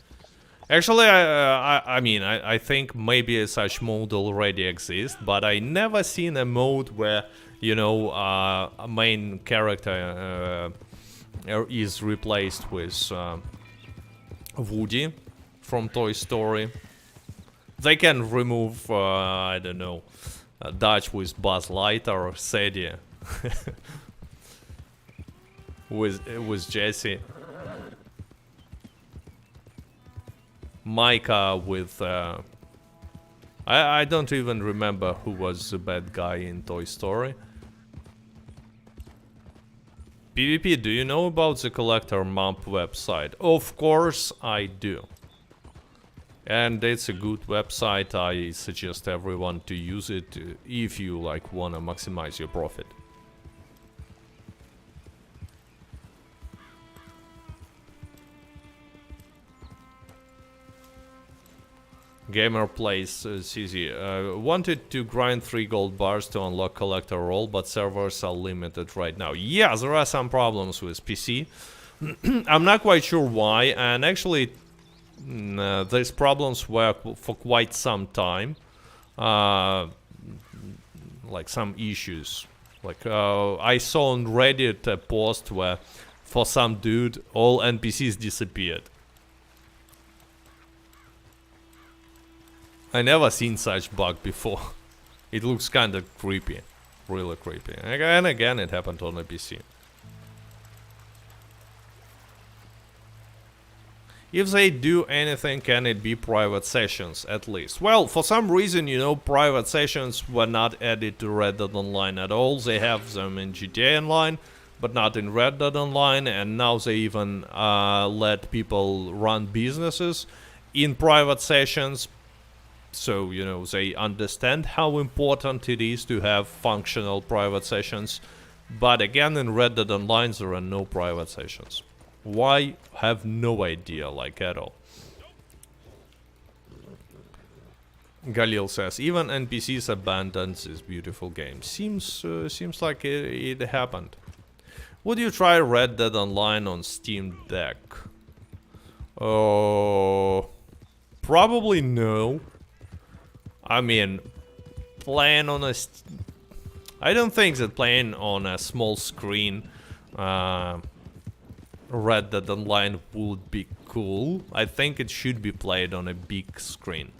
Actually, I mean, I think maybe such mode already exists, but I never seen a mode where, you know, a main character is replaced with Woody from Toy Story. They can remove, I don't know, Dutch with Buzz Lightyear or Sadie with Jesse. Micah with... I don't even remember who was the bad guy in Toy Story. PvP, do you know about the Collector Map website? Of course I do. And it's a good website. I suggest everyone to use it if you like wanna maximize your profit. Gamer Plays CZ. Wanted to grind 3 gold bars to unlock collector role, but servers are limited right now. Yeah, there are some problems with PC. I'm not quite sure why, and actually these problems were for quite some time. Like some issues. Like I saw on Reddit a post where for some dude all NPCs disappeared. I never seen such bug before. It looks kinda creepy. Really creepy. And again, it happened on a PC. If they do anything, can it be private sessions at least? Well, for some reason, you know, private sessions were not added to Red Dead Online at all. They have them in GTA Online, but not in Red Dead Online, and now they even let people run businesses in private sessions. So, you know, they understand how important it is to have functional private sessions. But again, in Red Dead Online, there are no private sessions. Why? Have no idea, like, at all. Galil says, even NPCs abandoned this beautiful game. Seems like it happened. Would you try Red Dead Online on Steam Deck? Oh, probably no. I mean, playing on a... I don't think that playing on a small screen Red Dead Online would be cool. I think it should be played on a big screen.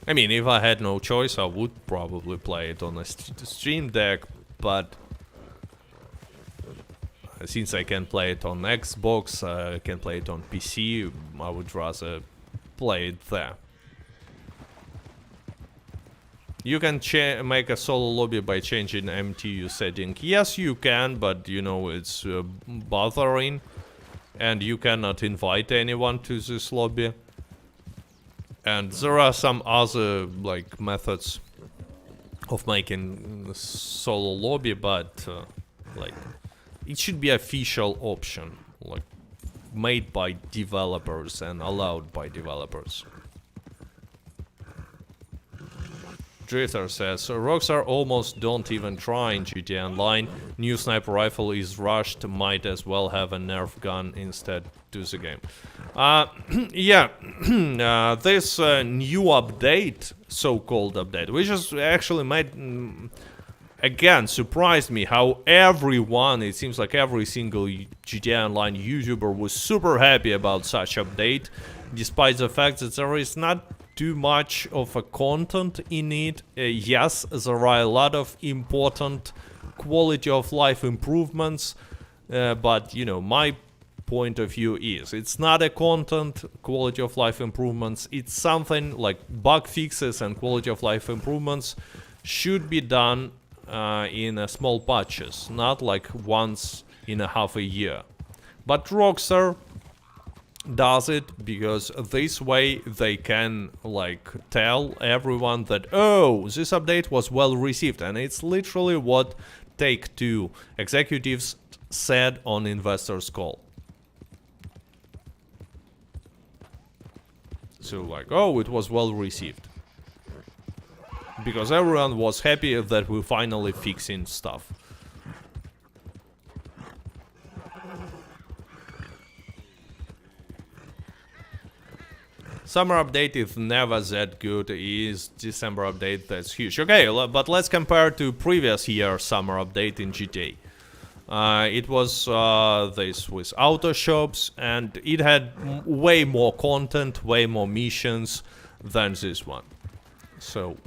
I mean, if I had no choice, I would probably play it on a Stream Deck, but since I can play it on Xbox, I can play it on PC, I would rather play it there. You can make a solo lobby by changing MTU setting. Yes, you can, but you know, it's bothering. And you cannot invite anyone to this lobby. And there are some other, like, methods of making a solo lobby, but, like, it should be official option. Like, made by developers and allowed by developers. Drifter says, Rockstar almost don't even try in GTA Online. New sniper rifle is rushed, might as well have a Nerf gun instead to the game. Yeah, this new update, so-called update, which is actually made, again, surprised me how everyone, it seems like every single GTA Online YouTuber was super happy about such update, despite the fact that there is not too much of a content in it. Yes, there are a lot of important quality of life improvements, but you know, my point of view is it's not a content quality of life improvements, it's something like bug fixes and quality of life improvements should be done in small patches, not like once in a half a year. But Rockstar does it because this way they can, like, tell everyone that, oh, this update was well received, and it's literally what Take-Two executives said on investors call. So, like, oh, it was well received because everyone was happy that we're finally fixing stuff. Summer update is never that good, is December update that's huge. Okay, but let's compare to previous year summer update in GTA. It was this with auto shops, and it had way more content, way more missions than this one. So,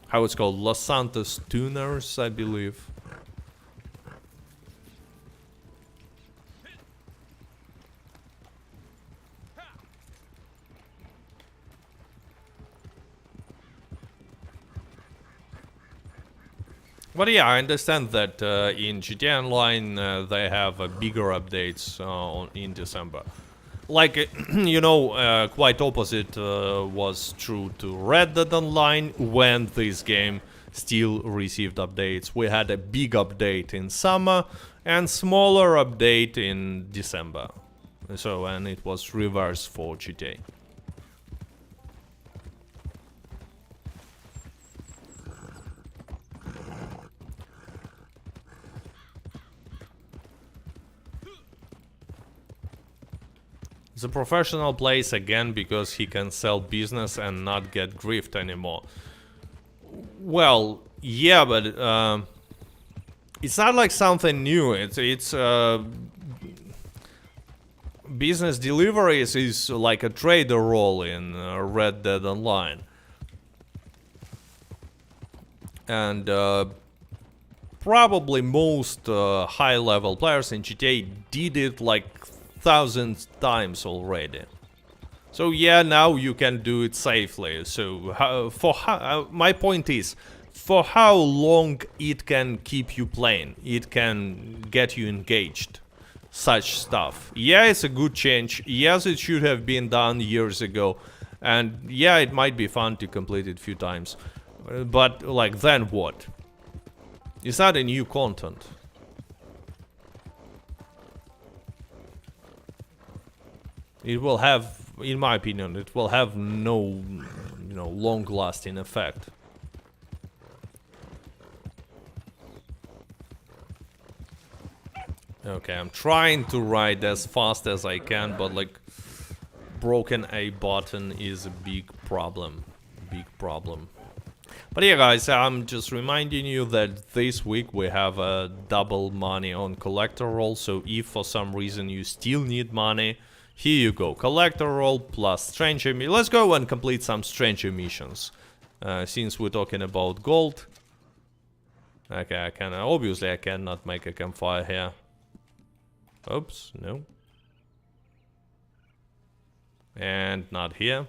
how it's called? Los Santos Tuners, I believe. But yeah, I understand that in GTA Online they have bigger updates in December. Like, you know, quite opposite was true to Red Dead Online when this game still received updates. We had a big update in summer and smaller update in December. So, and it was reverse for GTA. The professional plays again because he can sell business and not get griefed anymore. Well, yeah, but it's not like something new. It's business deliveries is like a trader role in Red Dead Online. And probably most high-level players in GTA did it like thousands times already. So yeah, now you can do it safely. So my point is, for how long it can keep you playing, it can get you engaged. Such stuff. Yeah, it's a good change. Yes, it should have been done years ago. And yeah, it might be fun to complete it a few times. But like, then what? It's not a new content. It will have, in my opinion, it will have no, long-lasting effect. Okay, I'm trying to ride as fast as I can, but like, broken A button is a big problem. Big problem. But yeah, guys, I'm just reminding you that this week we have double money on collector roll. So if for some reason you still need money, here you go. Collector roll plus stranger missions. Let's go and complete some stranger missions. Since we're talking about gold. Okay, obviously I cannot make a campfire here. Oops, no. And not here.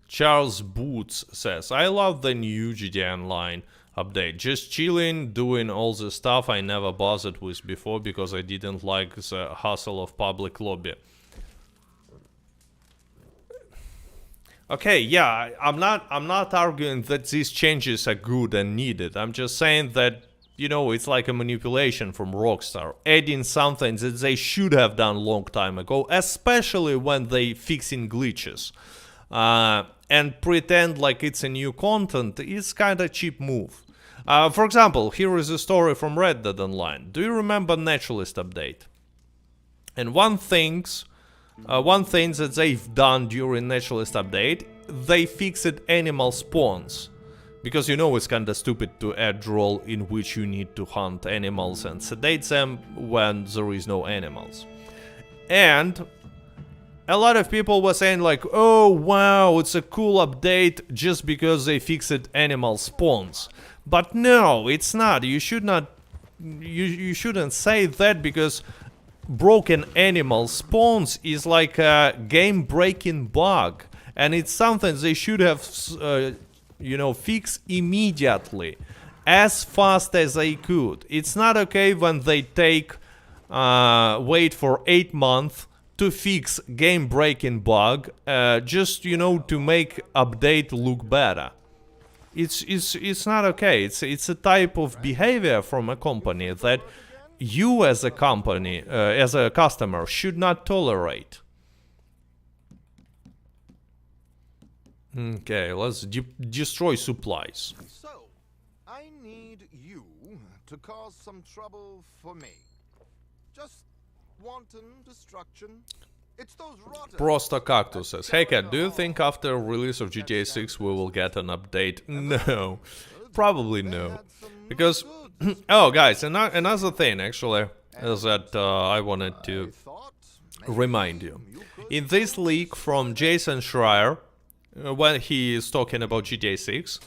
Charles Boots says, I love the new GTA Online update. Just chilling, doing all the stuff I never bothered with before because I didn't like the hustle of public lobby. Okay, yeah, I'm not arguing that these changes are good and needed. I'm just saying that, it's like a manipulation from Rockstar, adding something that they should have done a long time ago, especially when they fixing glitches. And pretend like it's a new content is kind of cheap move. For example, here is a story from Red Dead Online. Do you remember Naturalist update? And one thing that they've done during Naturalist update, they fixed animal spawns. Because it's kinda stupid to add role in which you need to hunt animals and sedate them when there is no animals. And a lot of people were saying like, oh wow, it's a cool update just because they fixed animal spawns. But no, it's not. You shouldn't say that, because broken animal spawns is like a game-breaking bug, and it's something they should have, fixed immediately, as fast as they could. It's not okay when they take wait for 8 months to fix game-breaking bug, just to make update look better. It's not okay. It's a type of behavior from a company that you as a company, as a customer, should not tolerate. Okay, let's destroy supplies.
So, I need you to cause some trouble for me. Just wanton destruction. It's those rotten.
Prosta Cactus says, hey Cat, do you think after release of GTA 6 we will get an update? No, probably no. Because, oh guys, another thing actually is that I wanted to remind you. In this leak from Jason Schreier, when he is talking about GTA 6,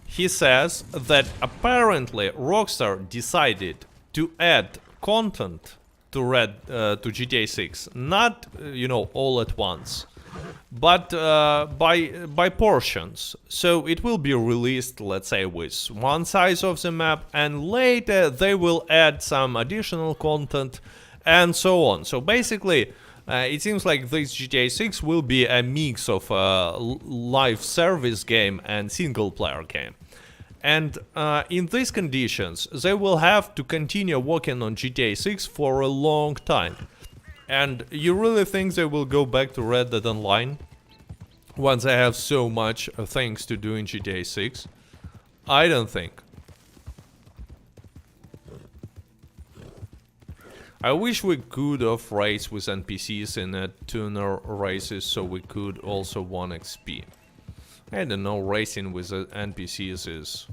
he says that apparently Rockstar decided to add content to GTA 6, not all at once, but by portions. So it will be released, let's say, with one size of the map, and later they will add some additional content and so on. So basically, it seems like this GTA 6 will be a mix of a live service game and single player game. And in these conditions, they will have to continue working on GTA 6 for a long time. And you really think they will go back to Red Dead Online once they have so much things to do in GTA 6? I don't think. I wish we could have race with NPCs in tuner races so we could also won XP. I don't know, racing with NPCs is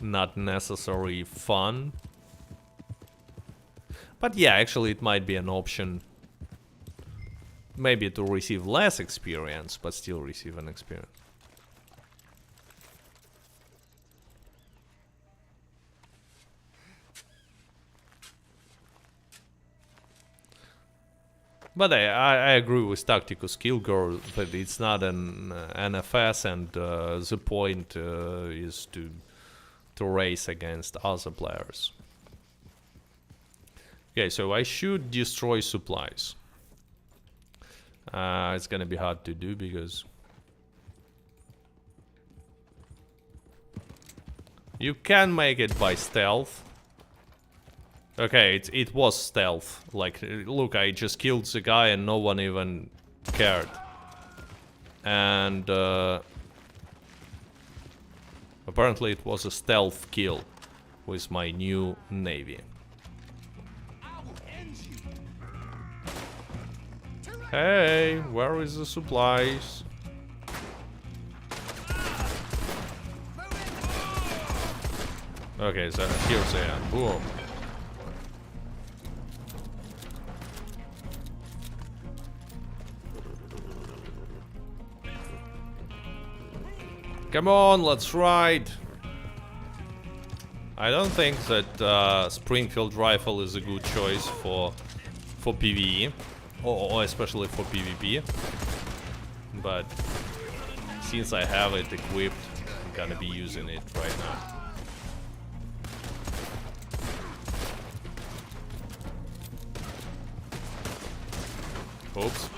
not necessarily fun. But yeah, actually it might be an option. Maybe to receive less experience, but still receive an experience. But I agree with tactical skill girl, but it's not an NFS, and the point is to race against other players. Okay, so I should destroy supplies. It's gonna be hard to do because you can make it by stealth. Okay, it was stealth. Like, look, I just killed the guy and no one even cared. And apparently it was a stealth kill with my new navy. Hey, where is the supplies? Okay, so here's they are. Boom. Come on, let's ride. I don't think that Springfield rifle is a good choice for PvE, or especially for PvP. But since I have it equipped, I'm gonna be using it right now. Oops.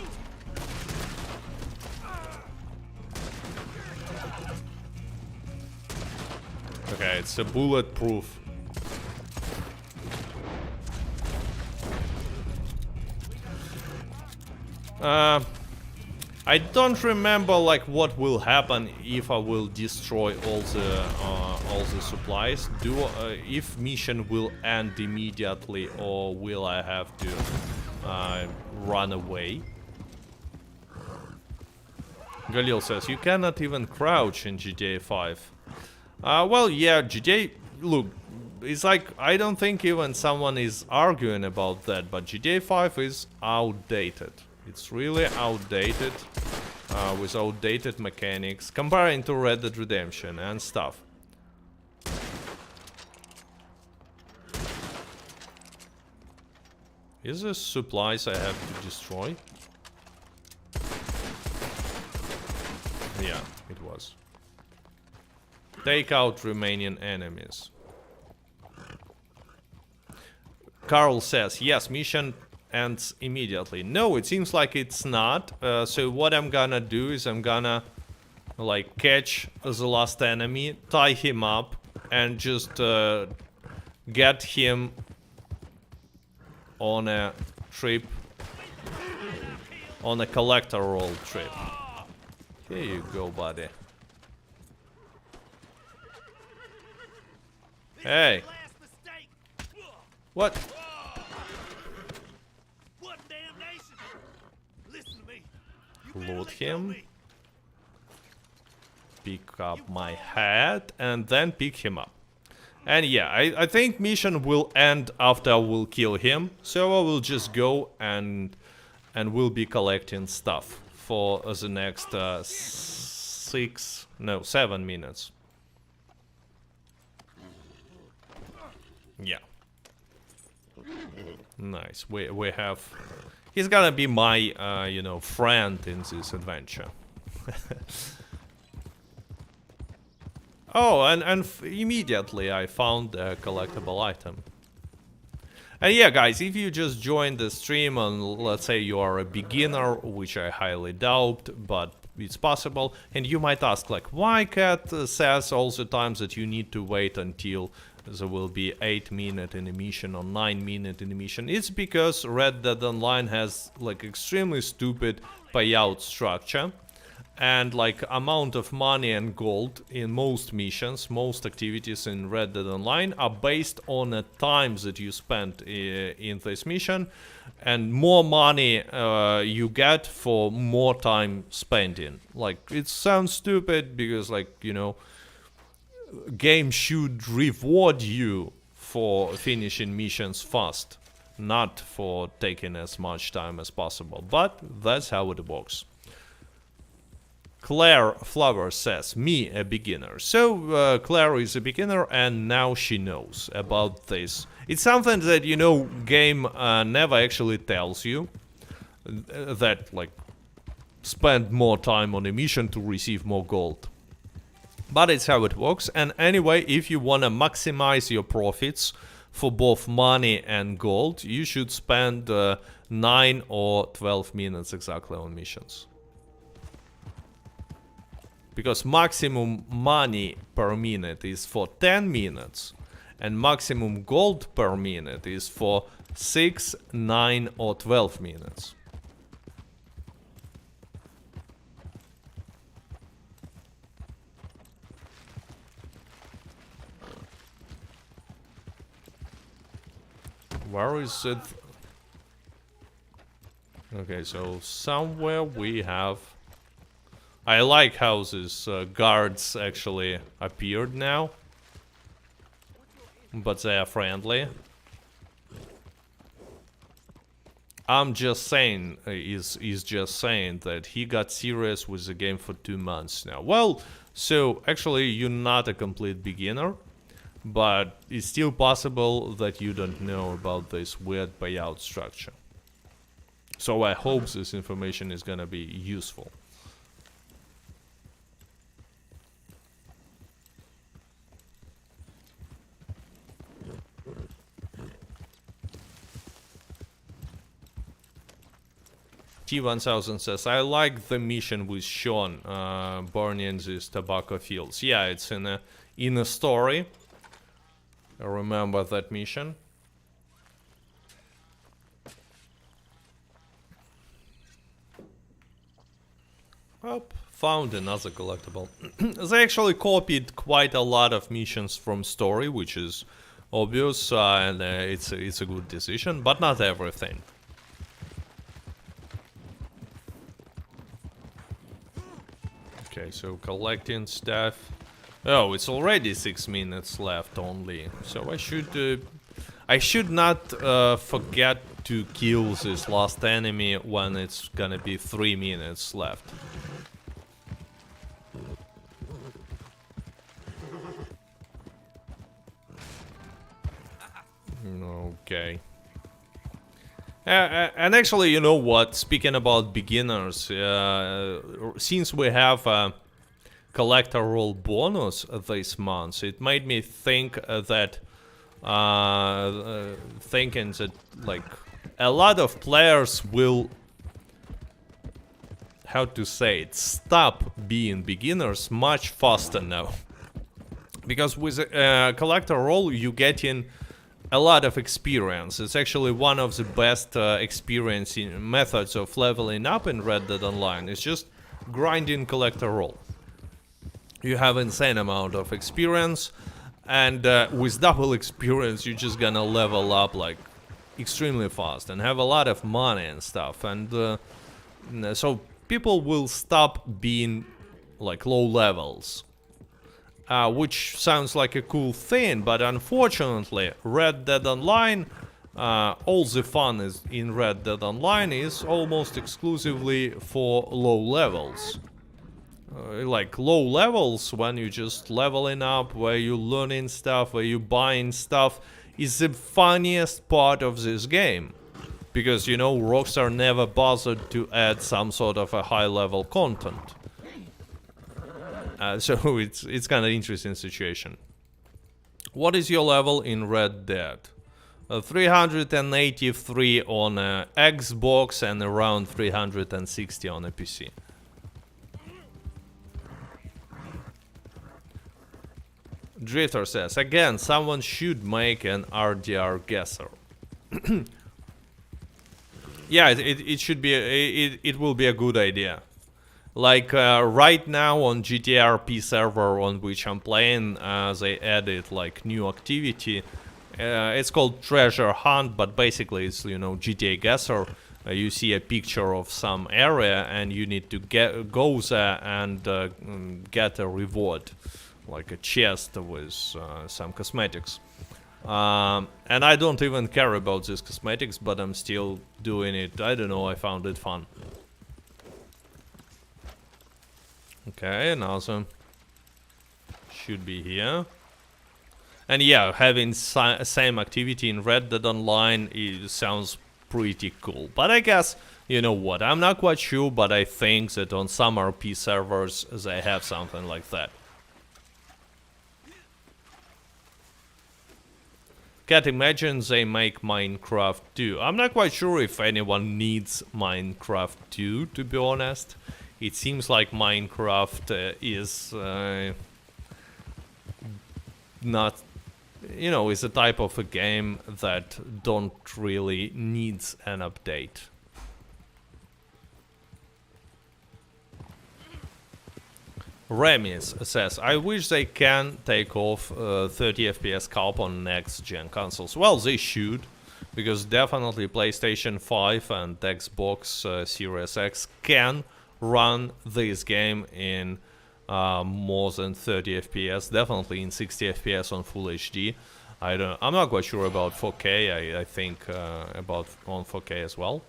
Okay, it's a bulletproof. I don't remember like what will happen if I will destroy all the supplies. If mission will end immediately, or will I have to run away? Galil says you cannot even crouch in GTA 5. Well, yeah, GTA, look, it's like, I don't think even someone is arguing about that, but GTA 5 is outdated. It's really outdated, with outdated mechanics, comparing to Red Dead Redemption and stuff. Is this supplies I have to destroy? Yeah, it was. Take out remaining enemies. Carl says, yes, mission ends immediately. No, it seems like it's not. So what I'm gonna do is I'm gonna like catch the last enemy, tie him up, and just get him on a trip, on a collector roll trip. Here you go, buddy. Hey. What? Loot him. Pick up my hat and then pick him up. And yeah, I think mission will end after I will kill him. So I will just go and we'll be collecting stuff for the next 7 minutes. Yeah. Nice. We have... He's gonna be my, you know, friend in this adventure. Oh, and immediately I found a collectible item. And yeah, guys, if you just joined the stream and let's say you are a beginner, which I highly doubt, but it's possible, and you might ask, like, why Cat says all the time that you need to wait until there will be 8 minutes in a mission or 9 minutes in a mission. It's because Red Dead Online has like extremely stupid payout structure, and like amount of money and gold in most missions, most activities in Red Dead Online are based on the times that you spent in this mission, and more money you get for more time spending. Like, it sounds stupid because, like, you know, game should reward you for finishing missions fast, not for taking as much time as possible. But that's how it works. Claire Flower says, me a beginner. So Claire is a beginner and now she knows about this. It's something that, you know, game never actually tells you. That, like, spend more time on a mission to receive more gold. But it's how it works. And anyway, if you want to maximize your profits for both money and gold, you should spend 9 or 12 minutes exactly on missions. Because maximum money per minute is for 10 minutes, and maximum gold per minute is for 6, 9, or 12 minutes. Where is it? Okay, so somewhere we have... I like how these guards actually appeared now. But they are friendly. I'm just saying, is just saying that he got serious with the game for 2 months now. Well, so actually you're not a complete beginner. But it's still possible that you don't know about this weird payout structure. So I hope this information is gonna be useful. T1000 says, I like the mission with Sean burning these tobacco fields. Yeah, it's in a story. I remember that mission. Oh, found another collectible. They actually copied quite a lot of missions from story, which is obvious, and it's a good decision, but not everything. Okay, so collecting stuff. Oh, it's already 6 minutes left only. So I should not forget to kill this last enemy when it's gonna be 3 minutes left. Okay. And actually, you know what? Speaking about beginners, since we have a collector roll bonus this month, it made me think that thinking that like a lot of players will, how to say it, stop being beginners much faster now. Because with a collector roll you get in a lot of experience. It's actually one of the best experiencing methods of leveling up in Red Dead Online. It's just grinding collector roll. You have insane amount of experience, and with double experience you're just gonna level up like extremely fast and have a lot of money and stuff. And so people will stop being like low levels. Which sounds like a cool thing, but unfortunately, Red Dead Online, all the fun is in Red Dead Online is almost exclusively for low levels. Like low levels, when you just leveling up, where you learning stuff, where you buying stuff, is the funniest part of this game. Because, you know, Rockstar never bothered to add some sort of a high level content. So it's kind of interesting situation. What is your level in Red Dead? 383 on Xbox and around 360 on a PC. Drifter says, again, someone should make an RDR guesser. Yeah, it should be, it will be a good idea. Like right now on GTRP server on which I'm playing, they added like new activity. It's called Treasure Hunt, but basically it's, you know, GTA Guesser. You see a picture of some area and you need to go there and get a reward. like a chest with some cosmetics. And I don't even care about these cosmetics, but I'm still doing it. I don't know, I found it fun. Okay, another should be here. And yeah, having same activity in Red Dead Online sounds pretty cool. But I guess, you know what, I'm not quite sure, but I think that on some RP servers they have something like that. Can't imagine they make Minecraft 2. I'm not quite sure if anyone needs Minecraft 2, to be honest. It seems like Minecraft is not, you know, is a type of a game that don't really needs an update. Remis says, I wish they can take off 30 FPS cap on next-gen consoles. Well, they should, because definitely PlayStation 5 and Xbox Series X can run this game in more than 30 FPS, definitely in 60 FPS on Full HD. I'm not quite sure about 4K. I think about on 4K as well.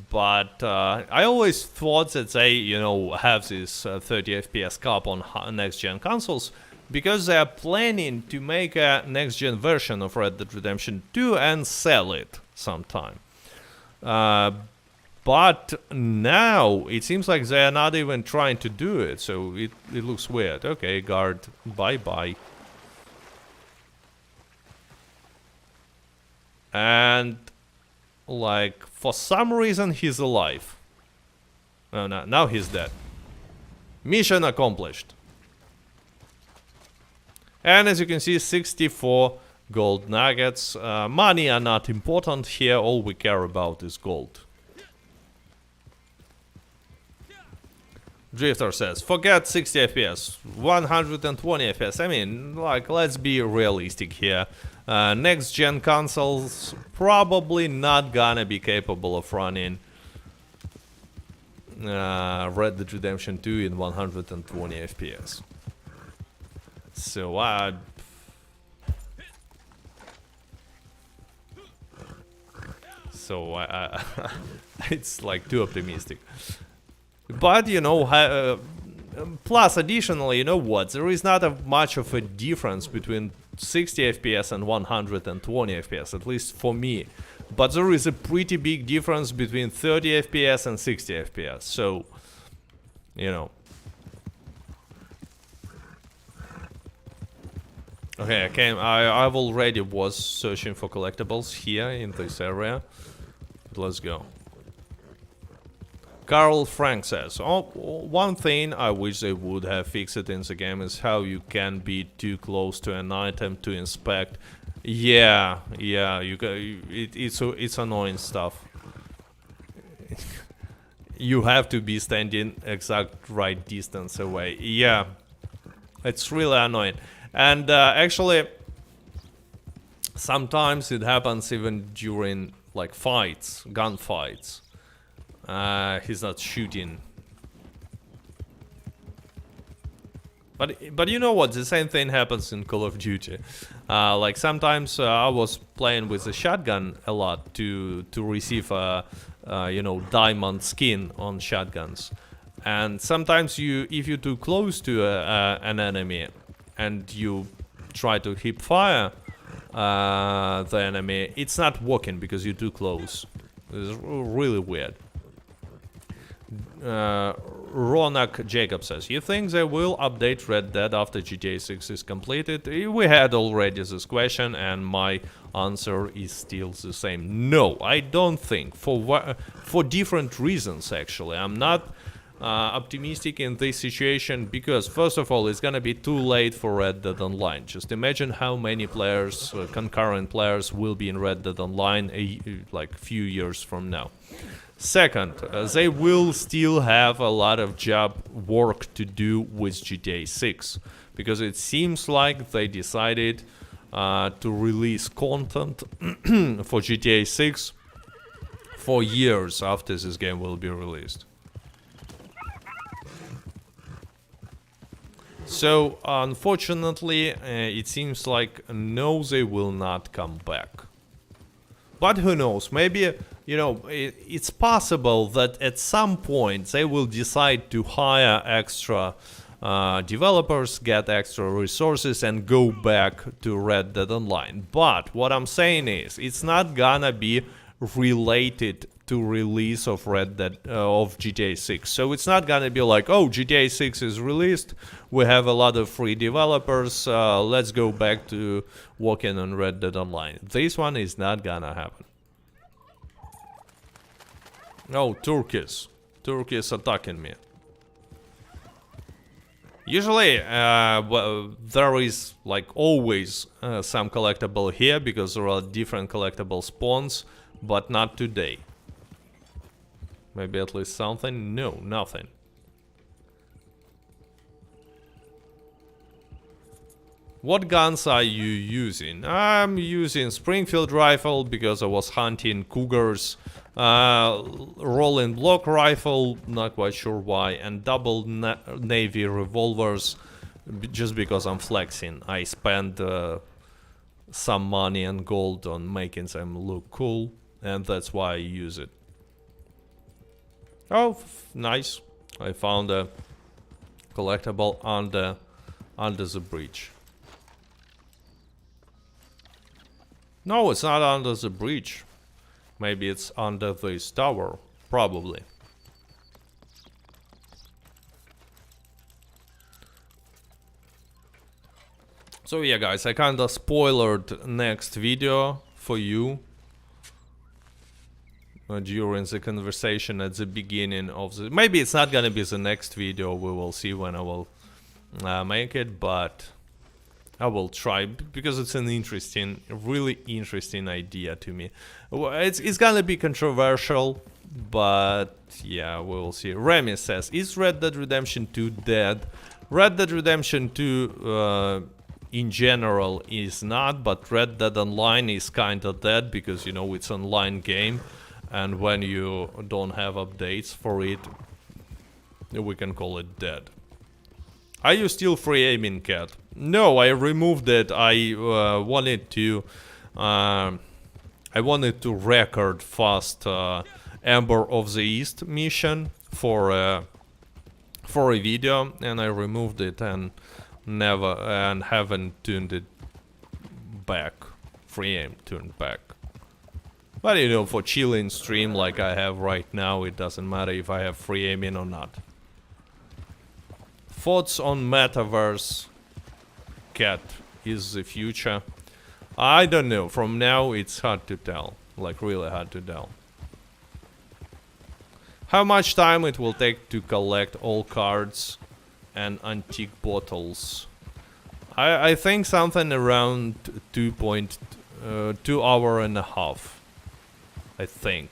But I always thought that they, you know, have this 30 FPS cap on next-gen consoles because they are planning to make a next-gen version of Red Dead Redemption 2 and sell it sometime. But now it seems like they are not even trying to do it, so it looks weird. Okay, guard, bye-bye. And like, for some reason he's alive. Oh no, now he's dead. Mission accomplished. And as you can see, 64 gold nuggets. Money are not important here, all we care about is gold. Drifter says, forget 60 FPS, 120 FPS. I mean, like, let's be realistic here. Next-gen consoles probably not gonna be capable of running Red Dead Redemption 2 in 120 FPS. So, it's like too optimistic. But, you know, plus additionally, you know what, there is not much of a difference between 60 FPS and 120 FPS, at least for me. But there is a pretty big difference between 30 FPS and 60 FPS, so, you know. Okay, I've already was searching for collectibles here in this area. Let's go. Carl Frank says, oh, one thing I wish they would have fixed it in the game is how you can be too close to an item to inspect. Yeah, it's annoying stuff. You have to be standing exact right distance away. Yeah, it's really annoying. And actually, sometimes it happens even during like fights, gunfights. He's not shooting. But you know what? The same thing happens in Call of Duty. Like sometimes I was playing with a shotgun a lot to receive a you know, diamond skin on shotguns. And sometimes if you're too close to an enemy and you try to hip fire the enemy, it's not working because you're too close. It's really weird. Ronak Jacob says, you think they will update Red Dead after GTA 6 is completed? We had already this question and my answer is still the same. No, I don't think. For different reasons, actually. I'm not optimistic in this situation because, first of all, it's gonna be too late for Red Dead Online. Just imagine how many players, concurrent players, will be in Red Dead Online like few years from now. Second, they will still have a lot of work to do with GTA 6 because it seems like they decided to release content for GTA 6 for years after this game will be released. So unfortunately, it seems like no, they will not come back. But who knows? Maybe, you know, it's possible that at some point they will decide to hire extra developers, get extra resources, and go back to Red Dead Online. But what I'm saying is, it's not gonna be related to release of of GTA 6. So it's not gonna be like, oh, GTA 6 is released, we have a lot of free developers, let's go back to working on Red Dead Online. This one is not gonna happen. Oh, Turkish attacking me. Usually, well, there is like always some collectible here because there are different collectible spawns, but not today. Maybe at least something? No, nothing. What guns are you using? I'm using Springfield rifle because I was hunting cougars. Rolling block rifle, not quite sure why, and double navy revolvers, just because I'm flexing. I spent some money and gold on making them look cool, and that's why I use it. Oh, nice. I found a collectible under the bridge. No, it's not under the bridge. Maybe it's under this tower. Probably. So yeah, guys, I kinda spoiled next video for you during the conversation at the beginning of the... Maybe it's not gonna be the next video, we will see when I will make it, but I will try, because it's an interesting, really interesting idea to me. It's gonna be controversial, but yeah, we will see. Remy says, is Red Dead Redemption 2 dead? Red Dead Redemption 2 in general is not, but Red Dead Online is kinda dead, because, you know, it's an online game. And when you don't have updates for it, we can call it dead. Are you still free aiming, Cat? No, I removed it. I wanted to record fast Amber of the East mission for a video, and I removed it and haven't turned it back. Free aim turned back. But you know, for chilling stream like I have right now, it doesn't matter if I have free aiming or not. Thoughts on metaverse? Cat, is the future? I don't know. From now, it's hard to tell. Like, really hard to tell. How much time it will take to collect all cards and antique bottles? I think something around 2 hour and a half. I think.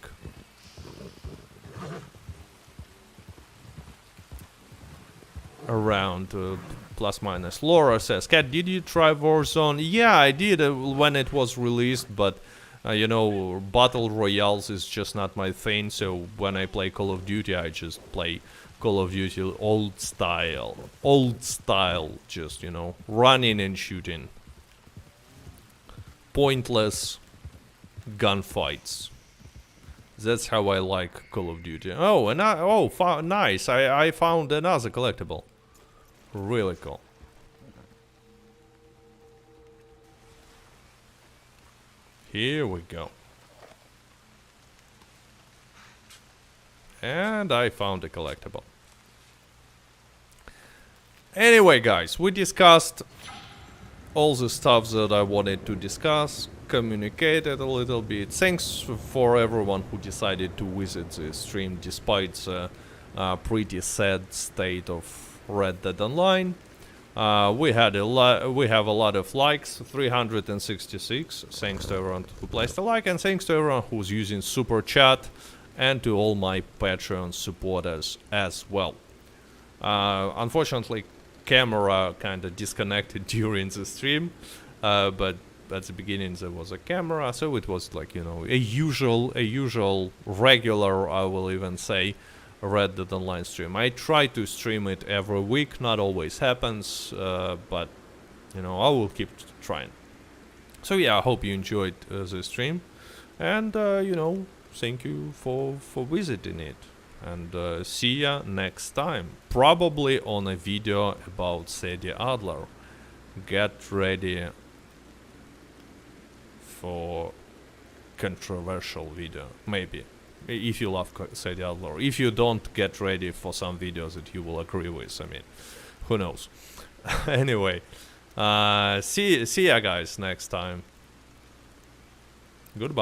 Around plus minus. Laura says, Cat, did you try Warzone? Yeah, I did when it was released, but you know, battle royales is just not my thing. So when I play Call of Duty, I just play Call of Duty old style, just, you know, running and shooting, pointless gunfights. That's how I like Call of Duty. Oh, and nice! I found another collectible. Really cool. Here we go. And I found a collectible. Anyway, guys, we discussed all the stuff that I wanted to discuss, communicated a little bit. Thanks for everyone who decided to visit the stream despite the pretty sad state of Red Dead Online. We have a lot of likes, 366. Thanks to everyone who placed a like, and thanks to everyone who's using Super Chat, and to all my Patreon supporters as well. Unfortunately, camera kind of disconnected during the stream, but at the beginning there was a camera, so it was like, you know, a usual regular, I will even say, Red Dead Online stream. I try to stream it every week, not always happens, but you know, I will keep trying. So yeah, I hope you enjoyed the stream, and you know, thank you for visiting it, and see ya next time, probably on a video about Sadie Adler. Get ready for controversial video, maybe, if you love Sadie Adler. If you don't, get ready for some videos that you will agree with. I mean, who knows. Anyway, see ya guys next time. Goodbye.